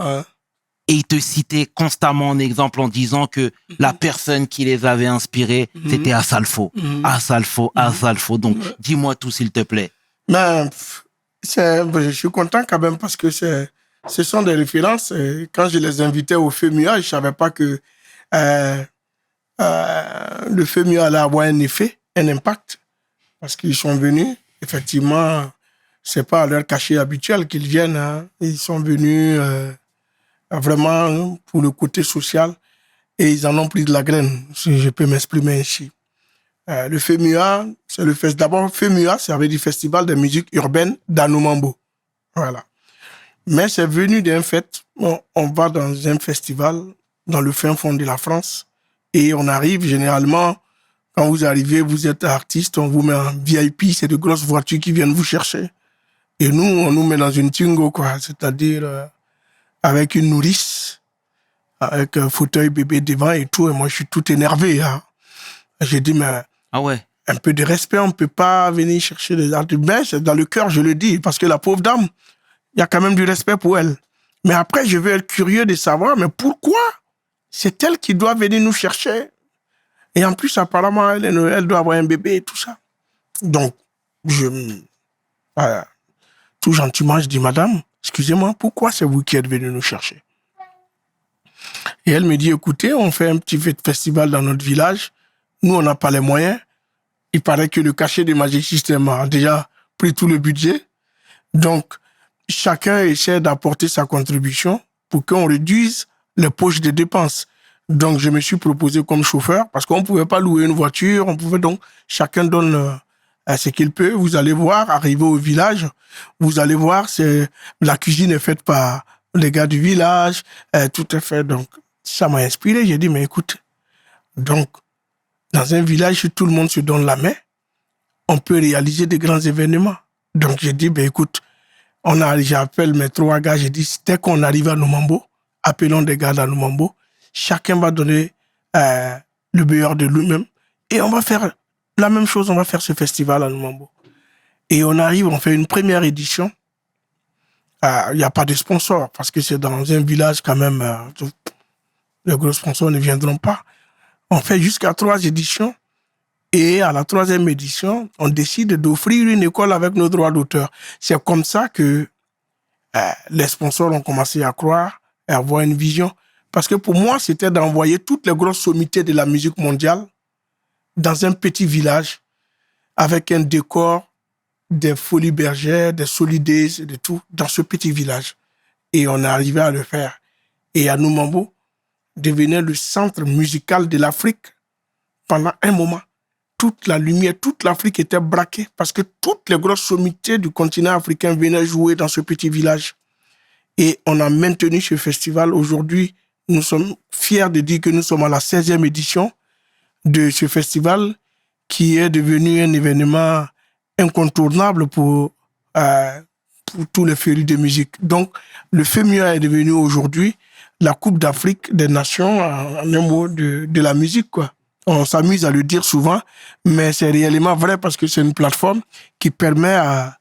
Speaker 1: et ils te citaient constamment en exemple en disant que la personne qui les avait inspirés, c'était Asalfo. Asalfo. Donc, dis-moi tout, s'il te plaît.
Speaker 3: Mais, je suis content quand même parce que ce sont des références. Et quand je les invitais au FEMUA, je ne savais pas que le FEMUA allait avoir un effet, un impact. Parce qu'ils sont venus effectivement, c'est pas à leur cachet habituel qu'ils viennent. Hein. Ils sont venus vraiment pour le côté social et ils en ont pris de la graine, si je peux m'exprimer ainsi. Le FEMUA, c'est le festival. D'abord, FEMUA, ça veut dire Festival de musique urbaine d'Anoumambo. Voilà. Mais c'est venu d'un fait. On va dans un festival dans le fin fond de la France et on arrive généralement. Quand vous arrivez, vous êtes artiste, on vous met en VIP, c'est de grosses voitures qui viennent vous chercher. Et nous, on nous met dans une Twingo, quoi, c'est-à-dire avec une nourrice, avec un fauteuil bébé devant et tout. Et moi, je suis tout énervé. Hein. J'ai dit, mais
Speaker 1: Ah ouais.
Speaker 3: un peu de respect, on ne peut pas venir chercher des artistes. Mais c'est dans le cœur, je le dis, parce que la pauvre dame, il y a quand même du respect pour elle. Mais après, je vais être curieux de savoir, mais pourquoi c'est elle qui doit venir nous chercher? Et en plus, apparemment, elle doit avoir un bébé et tout ça. Donc, tout gentiment, je dis, madame, excusez-moi, pourquoi c'est vous qui êtes venu nous chercher? Et elle me dit, écoutez, on fait un petit festival dans notre village. Nous, on n'a pas les moyens. Il paraît que le cachet de Magic System a déjà pris tout le budget. Donc, chacun essaie d'apporter sa contribution pour qu'on réduise les poches de dépenses. Donc, je me suis proposé comme chauffeur parce qu'on ne pouvait pas louer une voiture. On pouvait donc, chacun donne ce qu'il peut. Vous allez voir, arriver au village, vous allez voir, la cuisine est faite par les gars du village. Tout est fait. Donc, ça m'a inspiré. J'ai dit, mais écoute, donc, dans un village où tout le monde se donne la main, on peut réaliser des grands événements. Donc, j'ai dit, ben écoute, j'appelle mes 3 gars, j'ai dit, dès qu'on arrive à Noumambo, appelons des gars à Noumambo, chacun va donner le meilleur de lui-même et on va faire la même chose, on va faire ce festival à Noumambo. Et on arrive, on fait une première édition. Il n'y a pas de sponsor parce que c'est dans un village quand même, les gros sponsors ne viendront pas. On fait jusqu'à 3 éditions et à la 3e édition, on décide d'offrir une école avec nos droits d'auteur. C'est comme ça que les sponsors ont commencé à croire et à avoir une vision. Parce que pour moi, c'était d'envoyer toutes les grosses sommités de la musique mondiale dans un petit village avec un décor, des Folies Bergères, des Solidays, de tout, dans ce petit village. Et on est arrivé à le faire. Et à Noumambo, devenait le centre musical de l'Afrique pendant un moment. Toute la lumière, toute l'Afrique était braquée parce que toutes les grosses sommités du continent africain venaient jouer dans ce petit village. Et on a maintenu ce festival. Aujourd'hui, nous sommes fiers de dire que nous sommes à la 16e édition de ce festival qui est devenu un événement incontournable pour tous les férus de musique. Donc, le FEMUA est devenu aujourd'hui la Coupe d'Afrique des Nations, en un mot, de la musique, quoi. On s'amuse à le dire souvent, mais c'est réellement vrai parce que c'est une plateforme qui permet à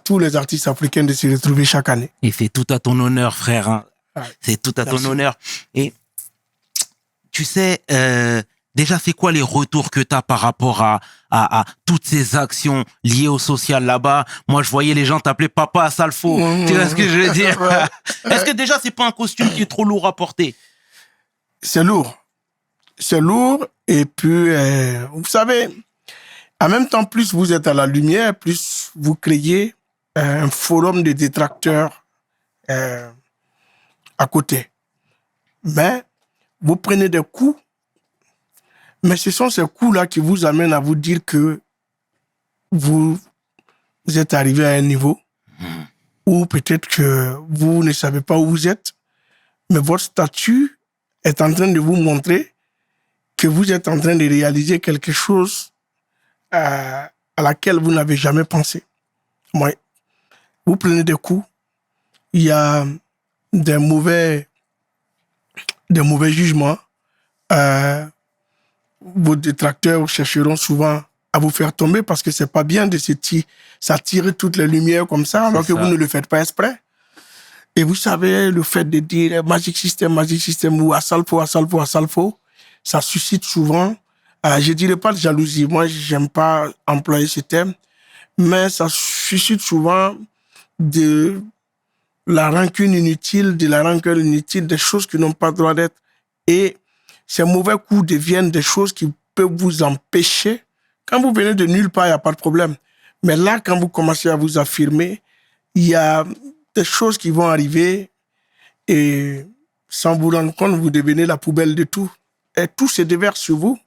Speaker 3: tous les artistes africains de se retrouver chaque année.
Speaker 1: Et c'est tout à ton honneur, frère. Hein.
Speaker 3: Ouais.
Speaker 1: C'est tout à
Speaker 3: Merci.
Speaker 1: ton honneur. Et tu sais, déjà, c'est quoi les retours que tu as par rapport à toutes ces actions liées au social là-bas? Moi, je voyais les gens t'appeler Papa Salfo. Tu vois ce que je veux dire?
Speaker 3: Ouais.
Speaker 1: Est-ce que déjà, c'est pas un costume qui est trop lourd à porter?
Speaker 3: C'est lourd. C'est lourd et puis, vous savez, en même temps, plus vous êtes à la lumière, plus vous créez un forum de détracteurs à côté. Mais vous prenez des coups, mais ce sont ces coups-là qui vous amènent à vous dire que vous êtes arrivé à un niveau où peut-être que vous ne savez pas où vous êtes, mais votre statut est en train de vous montrer que vous êtes en train de réaliser quelque chose à laquelle vous n'avez jamais pensé. Ouais. Vous prenez des coups, il y a des mauvais jugements. Vos détracteurs chercheront souvent à vous faire tomber parce que c'est pas bien de s'attirer toutes les lumières comme ça, alors que vous ne le faites pas exprès. Et vous savez, le fait de dire Magic System ou Asalfo, ça suscite souvent, je dirais pas de jalousie, moi j'aime pas employer ce terme, mais ça suscite souvent de la rancune inutile, de la rancœur inutile, des choses qui n'ont pas le droit d'être. Et ces mauvais coups deviennent des choses qui peuvent vous empêcher. Quand vous venez de nulle part, il n'y a pas de problème. Mais là, quand vous commencez à vous affirmer, il y a des choses qui vont arriver et sans vous rendre compte, vous devenez la poubelle de tout. Et tout se déverse sur vous.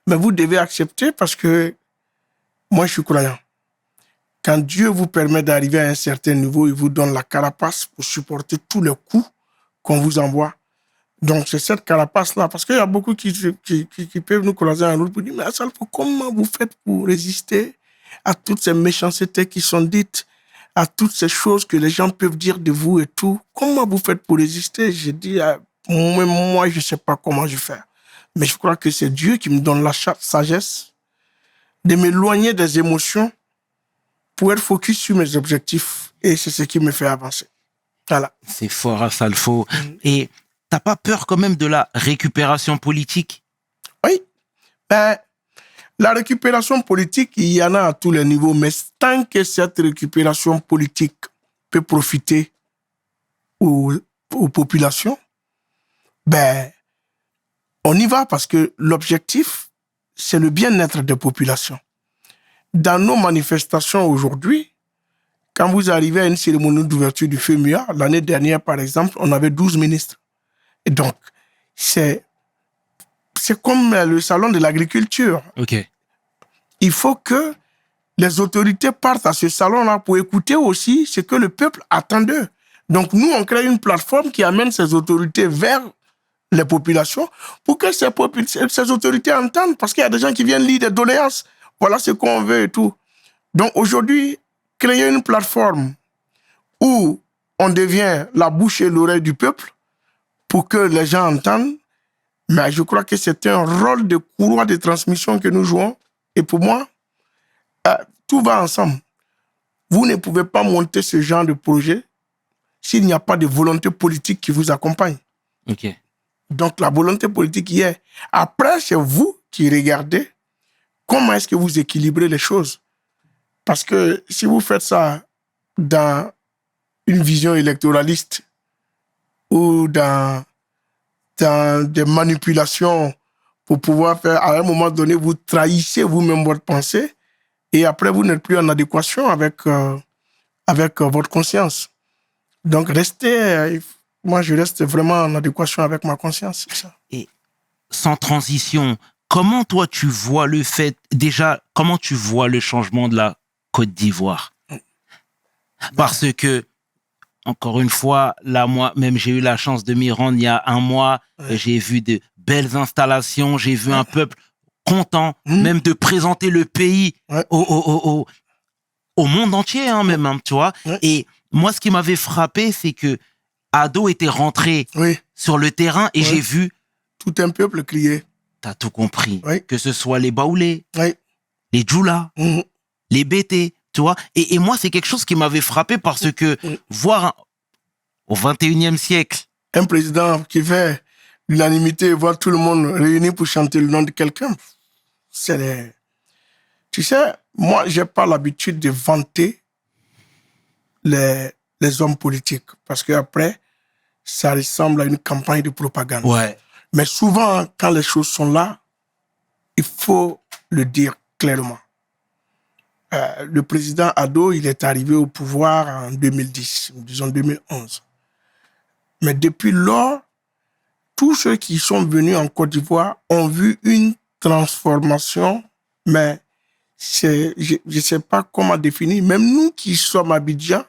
Speaker 3: Mais vous devez accepter parce que moi, je suis croyant. Quand Dieu vous permet d'arriver à un certain niveau, il vous donne la carapace pour supporter tous les coups qu'on vous envoie. Donc, c'est cette carapace-là. Parce qu'il y a beaucoup qui peuvent nous croiser en route pour dire, mais Asalfo, comment vous faites pour résister à toutes ces méchancetés qui sont dites, à toutes ces choses que les gens peuvent dire de vous et tout? Comment vous faites pour résister? Je dis, moi, je ne sais pas comment je fais. Mais je crois que c'est Dieu qui me donne la sagesse de m'éloigner des émotions pour être focus sur mes objectifs. Et c'est ce qui me fait avancer. Voilà.
Speaker 1: C'est fort, Asalfo. Et t'as pas peur quand même de la récupération politique?
Speaker 3: Oui. Ben, la récupération politique, il y en a à tous les niveaux. Mais tant que cette récupération politique peut profiter aux populations, ben, on y va parce que l'objectif, c'est le bien-être des populations. Dans nos manifestations aujourd'hui, quand vous arrivez à une cérémonie d'ouverture du FEMUA, l'année dernière, par exemple, on avait 12 ministres. Et donc, c'est comme le salon de l'agriculture.
Speaker 1: Ok.
Speaker 3: Il faut que les autorités partent à ce salon-là pour écouter aussi ce que le peuple attend d'eux. Donc, nous, on crée une plateforme qui amène ces autorités vers les populations pour que ces autorités entendent, parce qu'il y a des gens qui viennent lire des doléances. Voilà ce qu'on veut et tout. Donc aujourd'hui, créer une plateforme où on devient la bouche et l'oreille du peuple pour que les gens entendent, mais je crois que c'est un rôle de courroie de transmission que nous jouons. Et pour moi, tout va ensemble. Vous ne pouvez pas monter ce genre de projet s'il n'y a pas de volonté politique qui vous accompagne.
Speaker 1: Ok.
Speaker 3: Donc, la volonté politique y est. Après, c'est vous qui regardez comment est-ce que vous équilibrez les choses. Parce que si vous faites ça dans une vision électoraliste ou dans des manipulations pour pouvoir faire, à un moment donné, vous trahissez vous-même votre pensée et après, vous n'êtes plus en adéquation avec votre conscience. Donc, restez... Moi, je reste vraiment en adéquation avec ma conscience, c'est ça.
Speaker 1: Et sans transition, comment toi tu vois le fait, déjà, comment tu vois le changement de la Côte d'Ivoire? Parce que, encore une fois, là, moi-même, j'ai eu la chance de m'y rendre il y a un mois. Ouais. J'ai vu de belles installations, j'ai vu un peuple content, même de présenter le pays au monde entier, hein, même, hein, tu vois. Et moi, ce qui m'avait frappé, c'est que Ado était rentré sur le terrain et j'ai vu
Speaker 3: tout un peuple crier.
Speaker 1: T'as tout compris. Que ce soit les Baoulés, les Djoula, les Bété, tu vois. Et moi, c'est quelque chose qui m'avait frappé parce que voir au 21e siècle
Speaker 3: un président qui fait l'unanimité, voir tout le monde réuni pour chanter le nom de quelqu'un, c'est... Tu sais, moi, j'ai pas l'habitude de vanter les hommes politiques. Parce qu'après, ça ressemble à une campagne de propagande.
Speaker 1: Ouais.
Speaker 3: Mais souvent, quand les choses sont là, il faut le dire clairement. Le président Ado, il est arrivé au pouvoir en 2010, disons 2011. Mais depuis lors, tous ceux qui sont venus en Côte d'Ivoire ont vu une transformation, mais je ne sais pas comment définir. Même nous qui sommes à Abidjan,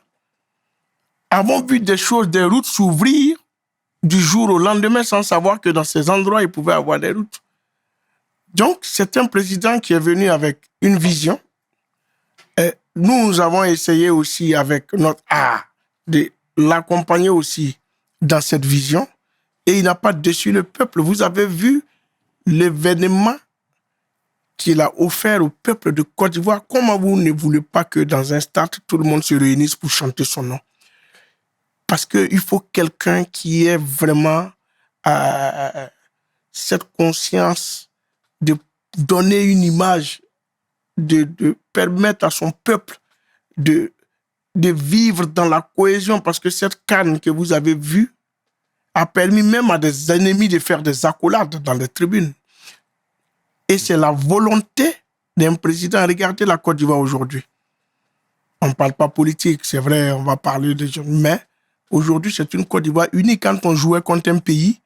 Speaker 3: avons vu des choses, des routes s'ouvrir du jour au lendemain sans savoir que dans ces endroits, il pouvait y avoir des routes. Donc, c'est un président qui est venu avec une vision. Et nous avons essayé aussi avec notre art de l'accompagner aussi dans cette vision. Et il n'a pas déçu le peuple. Vous avez vu l'événement qu'il a offert au peuple de Côte d'Ivoire. Comment vous ne voulez pas que dans un stade, tout le monde se réunisse pour chanter son nom? Parce qu'il faut quelqu'un qui ait vraiment cette conscience de donner une image, de permettre à son peuple de vivre dans la cohésion. Parce que cette canne que vous avez vue a permis même à des ennemis de faire des accolades dans les tribunes. Et c'est la volonté d'un président. Regardez la Côte d'Ivoire aujourd'hui. On ne parle pas politique, c'est vrai, on va parler de gens. Mais aujourd'hui, c'est une Côte d'Ivoire unie. Quand on jouait contre un pays,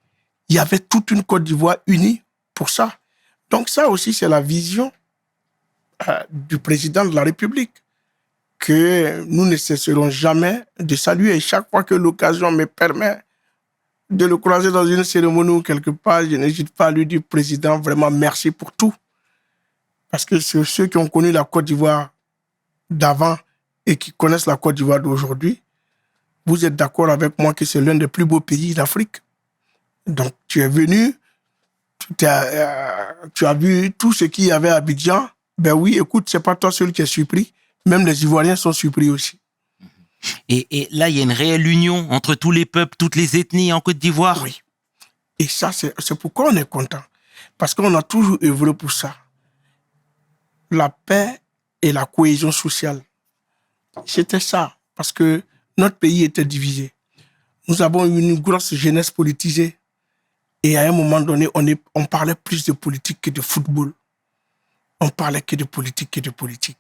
Speaker 3: il y avait toute une Côte d'Ivoire unie pour ça. Donc ça aussi, c'est la vision du président de la République que nous ne cesserons jamais de saluer. Et chaque fois que l'occasion me permet de le croiser dans une cérémonie ou quelque part, je n'hésite pas à lui dire, président, vraiment merci pour tout. Parce que c'est ceux qui ont connu la Côte d'Ivoire d'avant et qui connaissent la Côte d'Ivoire d'aujourd'hui, vous êtes d'accord avec moi que c'est l'un des plus beaux pays d'Afrique. Donc, tu es venu, tu as vu tout ce qu'il y avait à Abidjan. Ben oui, écoute, c'est pas toi seul qui est surpris. Même les Ivoiriens sont surpris aussi.
Speaker 1: Et là, il y a une réelle union entre tous les peuples, toutes les ethnies en Côte d'Ivoire.
Speaker 3: Oui. Et ça, c'est pourquoi on est content. Parce qu'on a toujours œuvré pour ça. La paix et la cohésion sociale. C'était ça. Parce que notre pays était divisé. Nous avons eu une grosse jeunesse politisée. Et à un moment donné, on parlait plus de politique que de football. On parlait que de politique que de politique.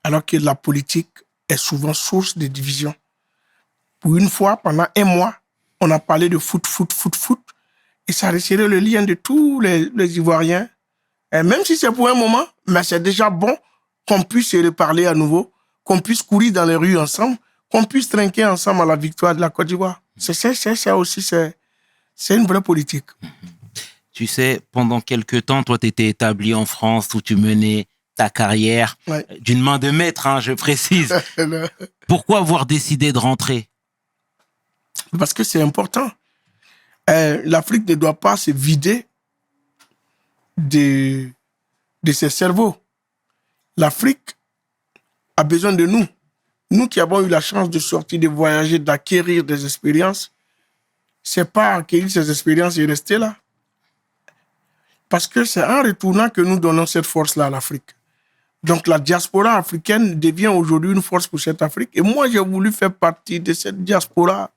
Speaker 3: Alors que la politique est souvent source de division. Pour une fois, pendant un mois, on a parlé de foot. Et ça a resserré le lien de tous les Ivoiriens. Et même si c'est pour un moment, mais c'est déjà bon qu'on puisse se reparler à nouveau, qu'on puisse courir dans les rues ensemble, qu'on puisse trinquer ensemble à la victoire de la Côte d'Ivoire. C'est aussi, c'est une vraie politique.
Speaker 1: Tu sais, pendant quelques temps, toi, tu étais établi en France où tu menais ta carrière d'une main de maître, hein, je précise. Pourquoi avoir décidé de rentrer?
Speaker 3: Parce que c'est important. L'Afrique ne doit pas se vider de ses cerveaux. L'Afrique a besoin de nous. Nous qui avons eu la chance de sortir, de voyager, d'acquérir des expériences, c'est pas acquérir ces expériences et rester là. Parce que c'est en retournant que nous donnons cette force-là à l'Afrique. Donc la diaspora africaine devient aujourd'hui une force pour cette Afrique. Et moi, j'ai voulu faire partie de cette diaspora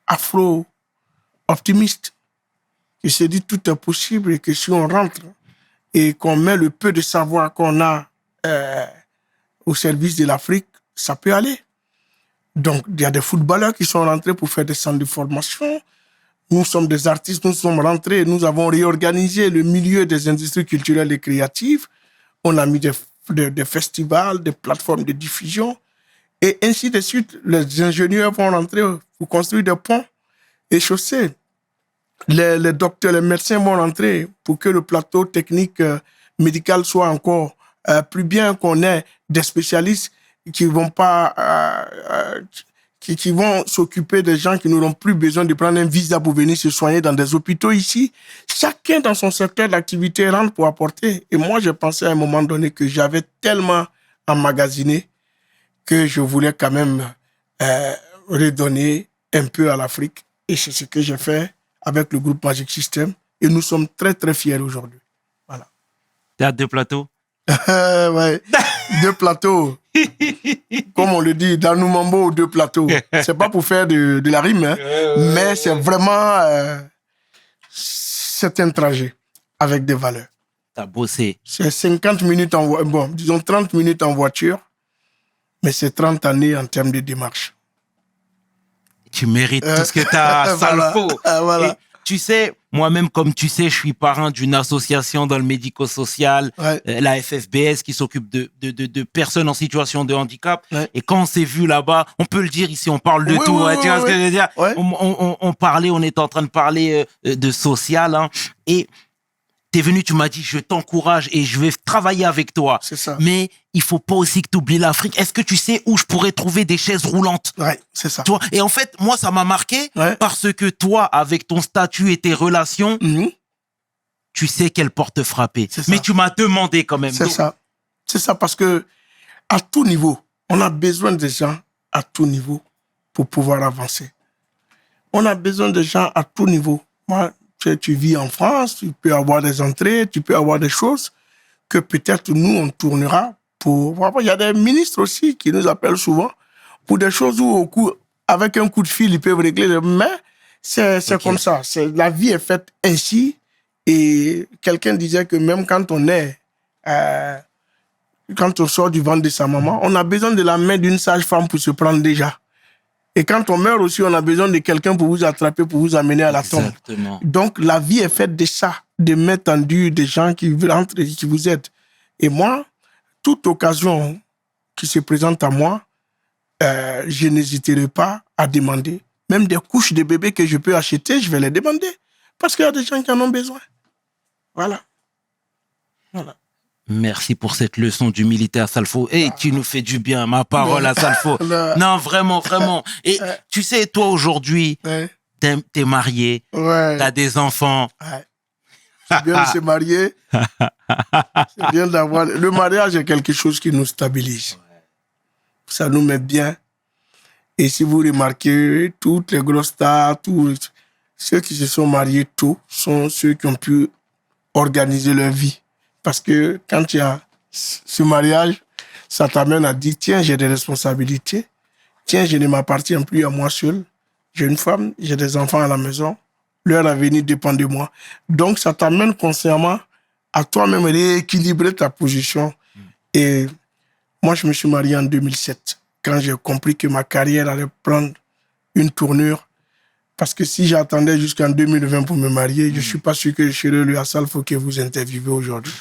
Speaker 3: afro-optimiste qui se dit tout est possible et que si on rentre et qu'on met le peu de savoir qu'on a au service de l'Afrique, ça peut aller. Donc, il y a des footballeurs qui sont rentrés pour faire des centres de formation. Nous sommes des artistes, nous sommes rentrés, nous avons réorganisé le milieu des industries culturelles et créatives. On a mis des festivals, des plateformes de diffusion. Et ainsi de suite, les ingénieurs vont rentrer pour construire des ponts et chaussées. Les docteurs, les médecins vont rentrer pour que le plateau technique médical soit encore plus bien, qu'on ait des spécialistes qui vont qui vont s'occuper des gens qui n'auront plus besoin de prendre un visa pour venir se soigner dans des hôpitaux ici. Chacun dans son secteur d'activité rentre pour apporter. Et moi, j'ai pensé à un moment donné que j'avais tellement emmagasiné que je voulais quand même redonner un peu à l'Afrique. Et c'est ce que j'ai fait avec le groupe Magic System. Et nous sommes très, très fiers aujourd'hui. Voilà.
Speaker 1: T'as 2 plateaux?
Speaker 3: Ouais, 2 plateaux. Comme on le dit, dans nos mambo, 2 plateaux. C'est pas pour faire de la rime, hein, mais c'est vraiment c'est un trajet avec des valeurs.
Speaker 1: T'as bossé.
Speaker 3: C'est 50 minutes disons 30 minutes en voiture, mais c'est 30 années en termes de démarche.
Speaker 1: Tu mérites tout ce que t'as, ça le faut.
Speaker 3: Voilà.
Speaker 1: Et tu sais, moi-même, comme tu sais, je suis parrain d'une association dans le médico-social, la FFBS, qui s'occupe de personnes en situation de handicap. Ouais. Et quand on s'est vu là-bas, on peut le dire ici, on parle de tout. Tu vois ce que je veux dire? On parlait, on était en train de parler de social. Hein, et t'es venu, tu m'as dit, je t'encourage et je vais travailler avec toi.
Speaker 3: C'est ça.
Speaker 1: Mais il faut pas aussi que tu oublies l'Afrique. Est-ce que tu sais où je pourrais trouver des chaises roulantes?
Speaker 3: Ouais, c'est ça.
Speaker 1: Toi, et en fait, moi, ça m'a marqué parce que toi, avec ton statut et tes relations, tu sais quelle porte frapper. Mais tu m'as demandé quand même.
Speaker 3: C'est ça. C'est ça parce que à tout niveau, on a besoin de gens à tout niveau pour pouvoir avancer. On a besoin de gens à tout niveau. Moi, tu vis en France, tu peux avoir des entrées, tu peux avoir des choses que peut-être nous, on tournera pour... Il y a des ministres aussi qui nous appellent souvent pour des choses où, avec un coup de fil, ils peuvent régler. Mais c'est comme ça. La vie est faite ainsi. Et quelqu'un disait que même quand on est quand on sort du ventre de sa maman, on a besoin de la main d'une sage-femme pour se prendre déjà. Et quand on meurt aussi, on a besoin de quelqu'un pour vous attraper, pour vous amener à la tombe.
Speaker 1: Exactement.
Speaker 3: Donc, la vie est faite de ça, de mains tendues, des gens qui rentrent et qui vous aident. Et moi, toute occasion qui se présente à moi, je n'hésiterai pas à demander. Même des couches de bébés que je peux acheter, je vais les demander. Parce qu'il y a des gens qui en ont besoin. Voilà.
Speaker 1: Merci pour cette leçon d'humilité à Salfo. Et tu nous fais du bien, ma parole à Salfo. Non, vraiment, vraiment. Et tu sais, toi aujourd'hui, t'es marié, t'as des enfants.
Speaker 3: Ouais. C'est bien de se marier. C'est bien d'avoir... Le mariage est quelque chose qui nous stabilise. Ça nous met bien. Et si vous remarquez, toutes les grosses stars, tous ceux qui se sont mariés tôt sont ceux qui ont pu organiser leur vie. Parce que quand il y a ce mariage, ça t'amène à dire, tiens, j'ai des responsabilités. Tiens, je ne m'appartiens plus à moi seul. J'ai une femme, j'ai des enfants à la maison. Leur avenir dépend de moi. Donc, ça t'amène consciemment à toi-même rééquilibrer ta position. Et moi, je me suis marié en 2007, quand j'ai compris que ma carrière allait prendre une tournure. Parce que si j'attendais jusqu'en 2020 pour me marier, je ne suis pas sûr que je serais le Salfo que vous interviewez aujourd'hui.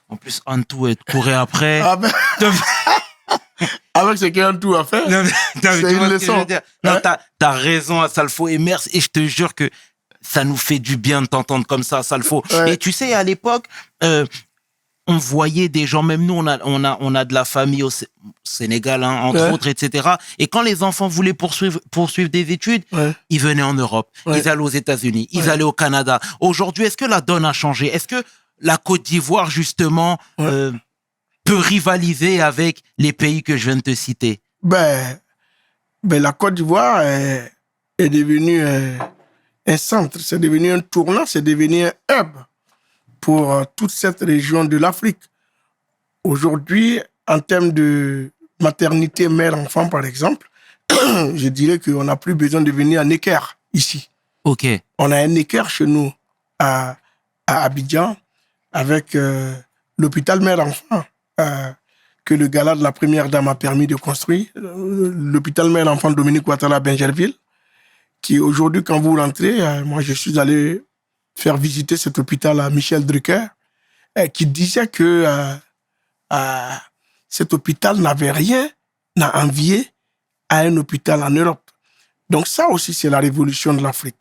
Speaker 1: En plus, Antou est couru après.
Speaker 3: Ah ben... Avec ce qu'il y a tout à faire, c'est une leçon.
Speaker 1: Non, t'as raison à Salfo et merci. Et je te jure que ça nous fait du bien de t'entendre comme ça, Salfo.
Speaker 3: Ouais.
Speaker 1: Et tu sais, à l'époque, on voyait des gens, même nous, on a de la famille au Sénégal, hein, entre autres, etc. Et quand les enfants voulaient poursuivre des études, ils venaient en Europe, ils allaient aux États-Unis, ils allaient au Canada. Aujourd'hui, est-ce que la donne a changé? Est-ce que la Côte d'Ivoire, justement, peut rivaliser avec les pays que je viens de te citer?
Speaker 3: Ben, la Côte d'Ivoire est devenue un centre, c'est devenu un tournant, c'est devenu un hub pour toute cette région de l'Afrique. Aujourd'hui, en termes de maternité mère-enfant, par exemple, je dirais qu'on n'a plus besoin de venir à Necker, ici.
Speaker 1: Ok.
Speaker 3: On a un Necker chez nous, à Abidjan, avec l'hôpital mère-enfant, que le gala de la première dame a permis de construire, l'hôpital mère-enfant Dominique Ouattara à Benjerville, qui aujourd'hui, quand vous rentrez, moi je suis allé faire visiter cet hôpital à Michel Drucker, qui disait que cet hôpital n'avait rien à envier à un hôpital en Europe. Donc ça aussi, c'est la révolution de l'Afrique.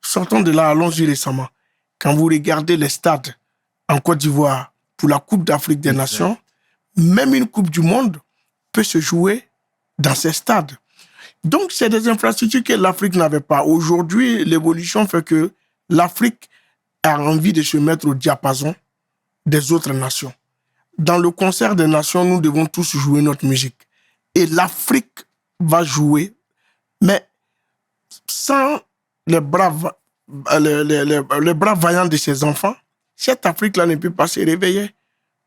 Speaker 3: Sortons de là, allons-y récemment. Quand vous regardez les stades en Côte d'Ivoire pour la Coupe d'Afrique des Nations, même une Coupe du Monde peut se jouer dans ces stades. Donc, c'est des infrastructures que l'Afrique n'avait pas. Aujourd'hui, l'évolution fait que l'Afrique a envie de se mettre au diapason des autres nations. Dans le concert des nations, nous devons tous jouer notre musique. Et l'Afrique va jouer, mais sans les braves vaillants de ses enfants, cette Afrique-là ne peut pas se réveiller.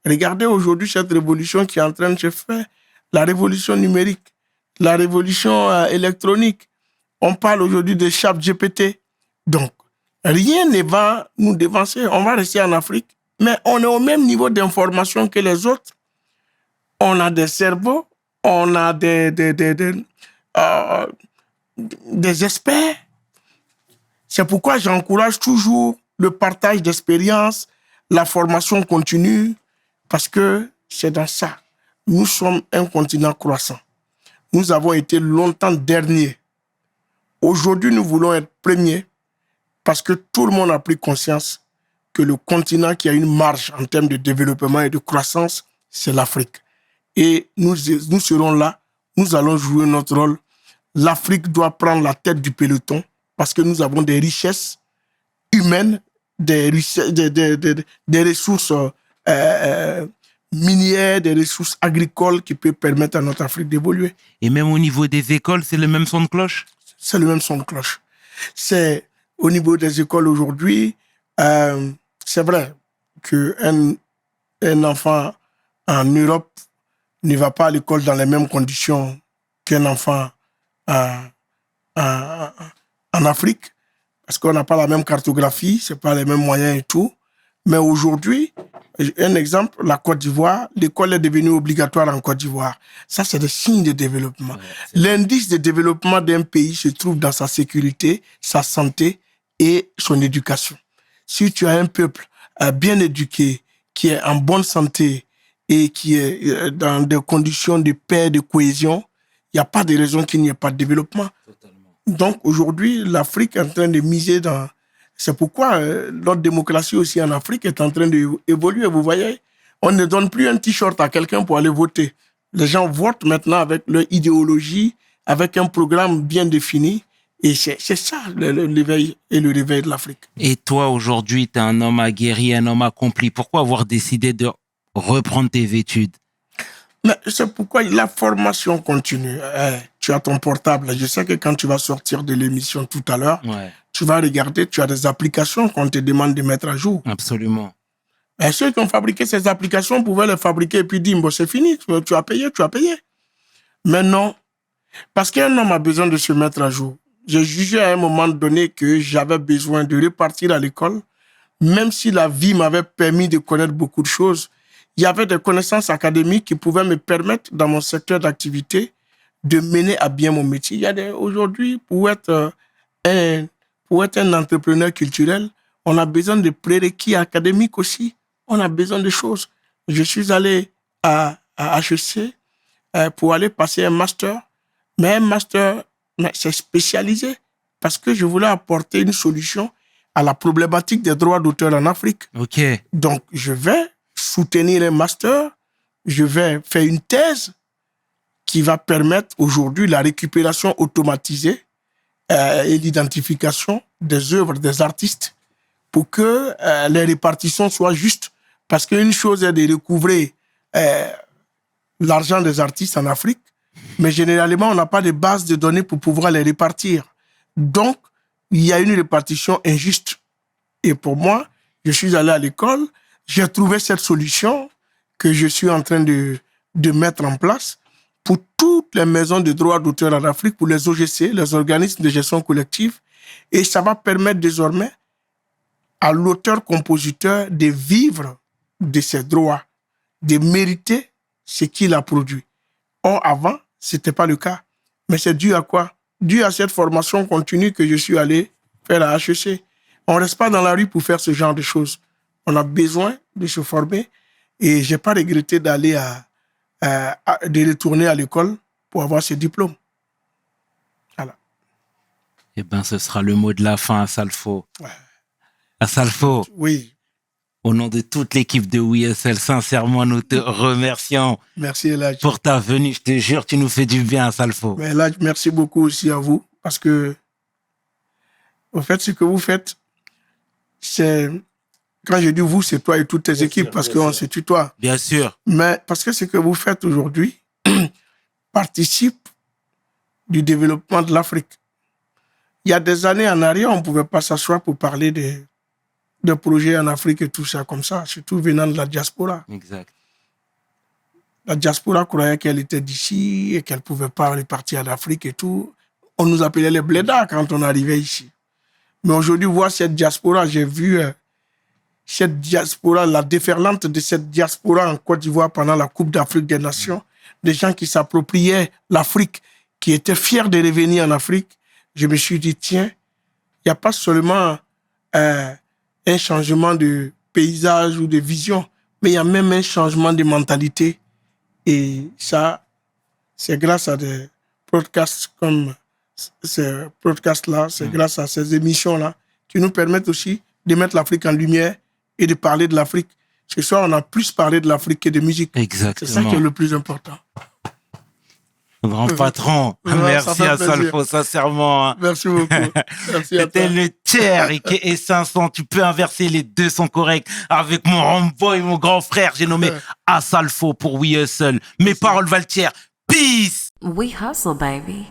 Speaker 3: Regardez aujourd'hui cette révolution qui est en train de se faire, la révolution numérique, la révolution électronique. On parle aujourd'hui de ChatGPT. Donc, rien ne va nous dévancer. On va rester en Afrique, mais on est au même niveau d'information que les autres. On a des cerveaux, on a des experts. C'est pourquoi j'encourage toujours le partage d'expériences, la formation continue, parce que c'est dans ça. Nous sommes un continent croissant. Nous avons été longtemps derniers. Aujourd'hui, nous voulons être premiers parce que tout le monde a pris conscience que le continent qui a une marge en termes de développement et de croissance, c'est l'Afrique. Et nous serons là, nous allons jouer notre rôle. L'Afrique doit prendre la tête du peloton parce que nous avons des richesses humaines, des ressources minières, des ressources agricoles qui peuvent permettre à notre Afrique d'évoluer.
Speaker 1: Et même au niveau des écoles, c'est le même son de cloche?
Speaker 3: C'est le même son de cloche. C'est au niveau des écoles aujourd'hui, c'est vrai qu'un enfant en Europe ne va pas à l'école dans les mêmes conditions qu'un enfant en Afrique, parce qu'on n'a pas la même cartographie, c'est pas les mêmes moyens et tout. Mais aujourd'hui, Un exemple, la Côte d'Ivoire, l'école est devenue obligatoire en Côte d'Ivoire. Ça, c'est des signes de développement. L'indice de développement d'un pays se trouve dans sa sécurité, sa santé et son éducation. Si tu as un peuple bien éduqué, qui est en bonne santé et qui est dans des conditions de paix, de cohésion, il n'y a pas de raison qu'il n'y ait pas de développement. Totalement. Donc aujourd'hui, l'Afrique est en train de miser dans... C'est pourquoi notre démocratie aussi en Afrique est en train d'évoluer. Vous voyez, on ne donne plus un t-shirt à quelqu'un pour aller voter. Les gens votent maintenant avec leur idéologie, avec un programme bien défini. Et c'est ça l'éveil et le réveil de l'Afrique.
Speaker 1: Et toi, aujourd'hui, tu es un homme aguerri, un homme accompli. Pourquoi avoir décidé de reprendre tes études?
Speaker 3: Mais c'est pourquoi la formation continue. Tu as ton portable. Je sais que quand tu vas sortir de l'émission tout à l'heure, tu vas regarder, tu as des applications qu'on te demande de mettre à jour.
Speaker 1: Absolument.
Speaker 3: Et ceux qui ont fabriqué ces applications pouvaient les fabriquer et puis dire, bon, c'est fini, tu as payé. Mais non, parce qu'un homme a besoin de se mettre à jour. J'ai jugé à un moment donné que j'avais besoin de repartir à l'école, même si la vie m'avait permis de connaître beaucoup de choses. Il y avait des connaissances académiques qui pouvaient me permettre, dans mon secteur d'activité, de mener à bien mon métier. Aujourd'hui, pour être un entrepreneur culturel, on a besoin de prérequis académiques aussi. On a besoin de choses. Je suis allé à HEC pour aller passer un master, mais un master, c'est spécialisé parce que je voulais apporter une solution à la problématique des droits d'auteur en Afrique.
Speaker 1: Ok.
Speaker 3: Donc, je vais soutenir un master, je vais faire une thèse qui va permettre aujourd'hui la récupération automatisée et l'identification des œuvres des artistes pour que les répartitions soient justes. Parce qu'une chose est de recouvrer l'argent des artistes en Afrique, mais généralement, on n'a pas de base de données pour pouvoir les répartir. Donc, il y a une répartition injuste. Et pour moi, je suis allé à l'école, j'ai trouvé cette solution que je suis en train de mettre en place pour toutes les maisons de droits d'auteur en Afrique, pour les OGC, les organismes de gestion collective. Et ça va permettre désormais à l'auteur-compositeur de vivre de ses droits, de mériter ce qu'il a produit. Or, avant, ce n'était pas le cas. Mais c'est dû à quoi? Dû à cette formation continue que je suis allé faire à HEC. On ne reste pas dans la rue pour faire ce genre de choses. On a besoin de se former et je n'ai pas regretté d'aller de retourner à l'école pour avoir ce diplôme. Voilà.
Speaker 1: Eh bien, ce sera le mot de la fin, Assalfo.
Speaker 3: Ouais.
Speaker 1: Assalfo.
Speaker 3: Oui.
Speaker 1: Au nom de toute l'équipe de WeHustle, sincèrement, nous te remercions.
Speaker 3: Merci, Eladj.
Speaker 1: Pour ta venue. Je te jure, tu nous fais du bien, Assalfo.
Speaker 3: Mais Eladj, merci beaucoup aussi à vous parce que, au fait, ce que vous faites, c'est... Quand je dis vous, c'est toi et toutes tes équipes parce qu'on se tutoie.
Speaker 1: Bien sûr.
Speaker 3: Mais parce que ce que vous faites aujourd'hui participe du développement de l'Afrique. Il y a des années en arrière, on ne pouvait pas s'asseoir pour parler de projets en Afrique et tout ça comme ça, surtout venant de la diaspora.
Speaker 1: Exact.
Speaker 3: La diaspora croyait qu'elle était d'ici et qu'elle ne pouvait pas repartir en Afrique et tout. On nous appelait les blédards quand on arrivait ici. Mais aujourd'hui, voir cette diaspora, j'ai vu... cette diaspora, la déferlante de cette diaspora en Côte d'Ivoire pendant la Coupe d'Afrique des Nations, des gens qui s'appropriaient l'Afrique, qui étaient fiers de revenir en Afrique, je me suis dit, tiens, il n'y a pas seulement un changement de paysage ou de vision, mais il y a même un changement de mentalité. Et ça, c'est grâce à des podcasts comme ces podcasts-là, c'est grâce à ces émissions-là qui nous permettent aussi de mettre l'Afrique en lumière et de parler de l'Afrique. Ce soir, on a plus parlé de l'Afrique que de musique.
Speaker 1: Exactement.
Speaker 3: C'est ça qui est le plus important.
Speaker 1: Grand patron, merci à Assalfo, sincèrement.
Speaker 3: Merci beaucoup. Merci à toi.
Speaker 1: C'était le tiers et 500. Tu peux inverser, les deux sont corrects. Avec mon homeboy, mon grand frère, j'ai nommé Assalfo pour WeHustle. Mes paroles valent tiers. Peace!
Speaker 2: We hustle, baby.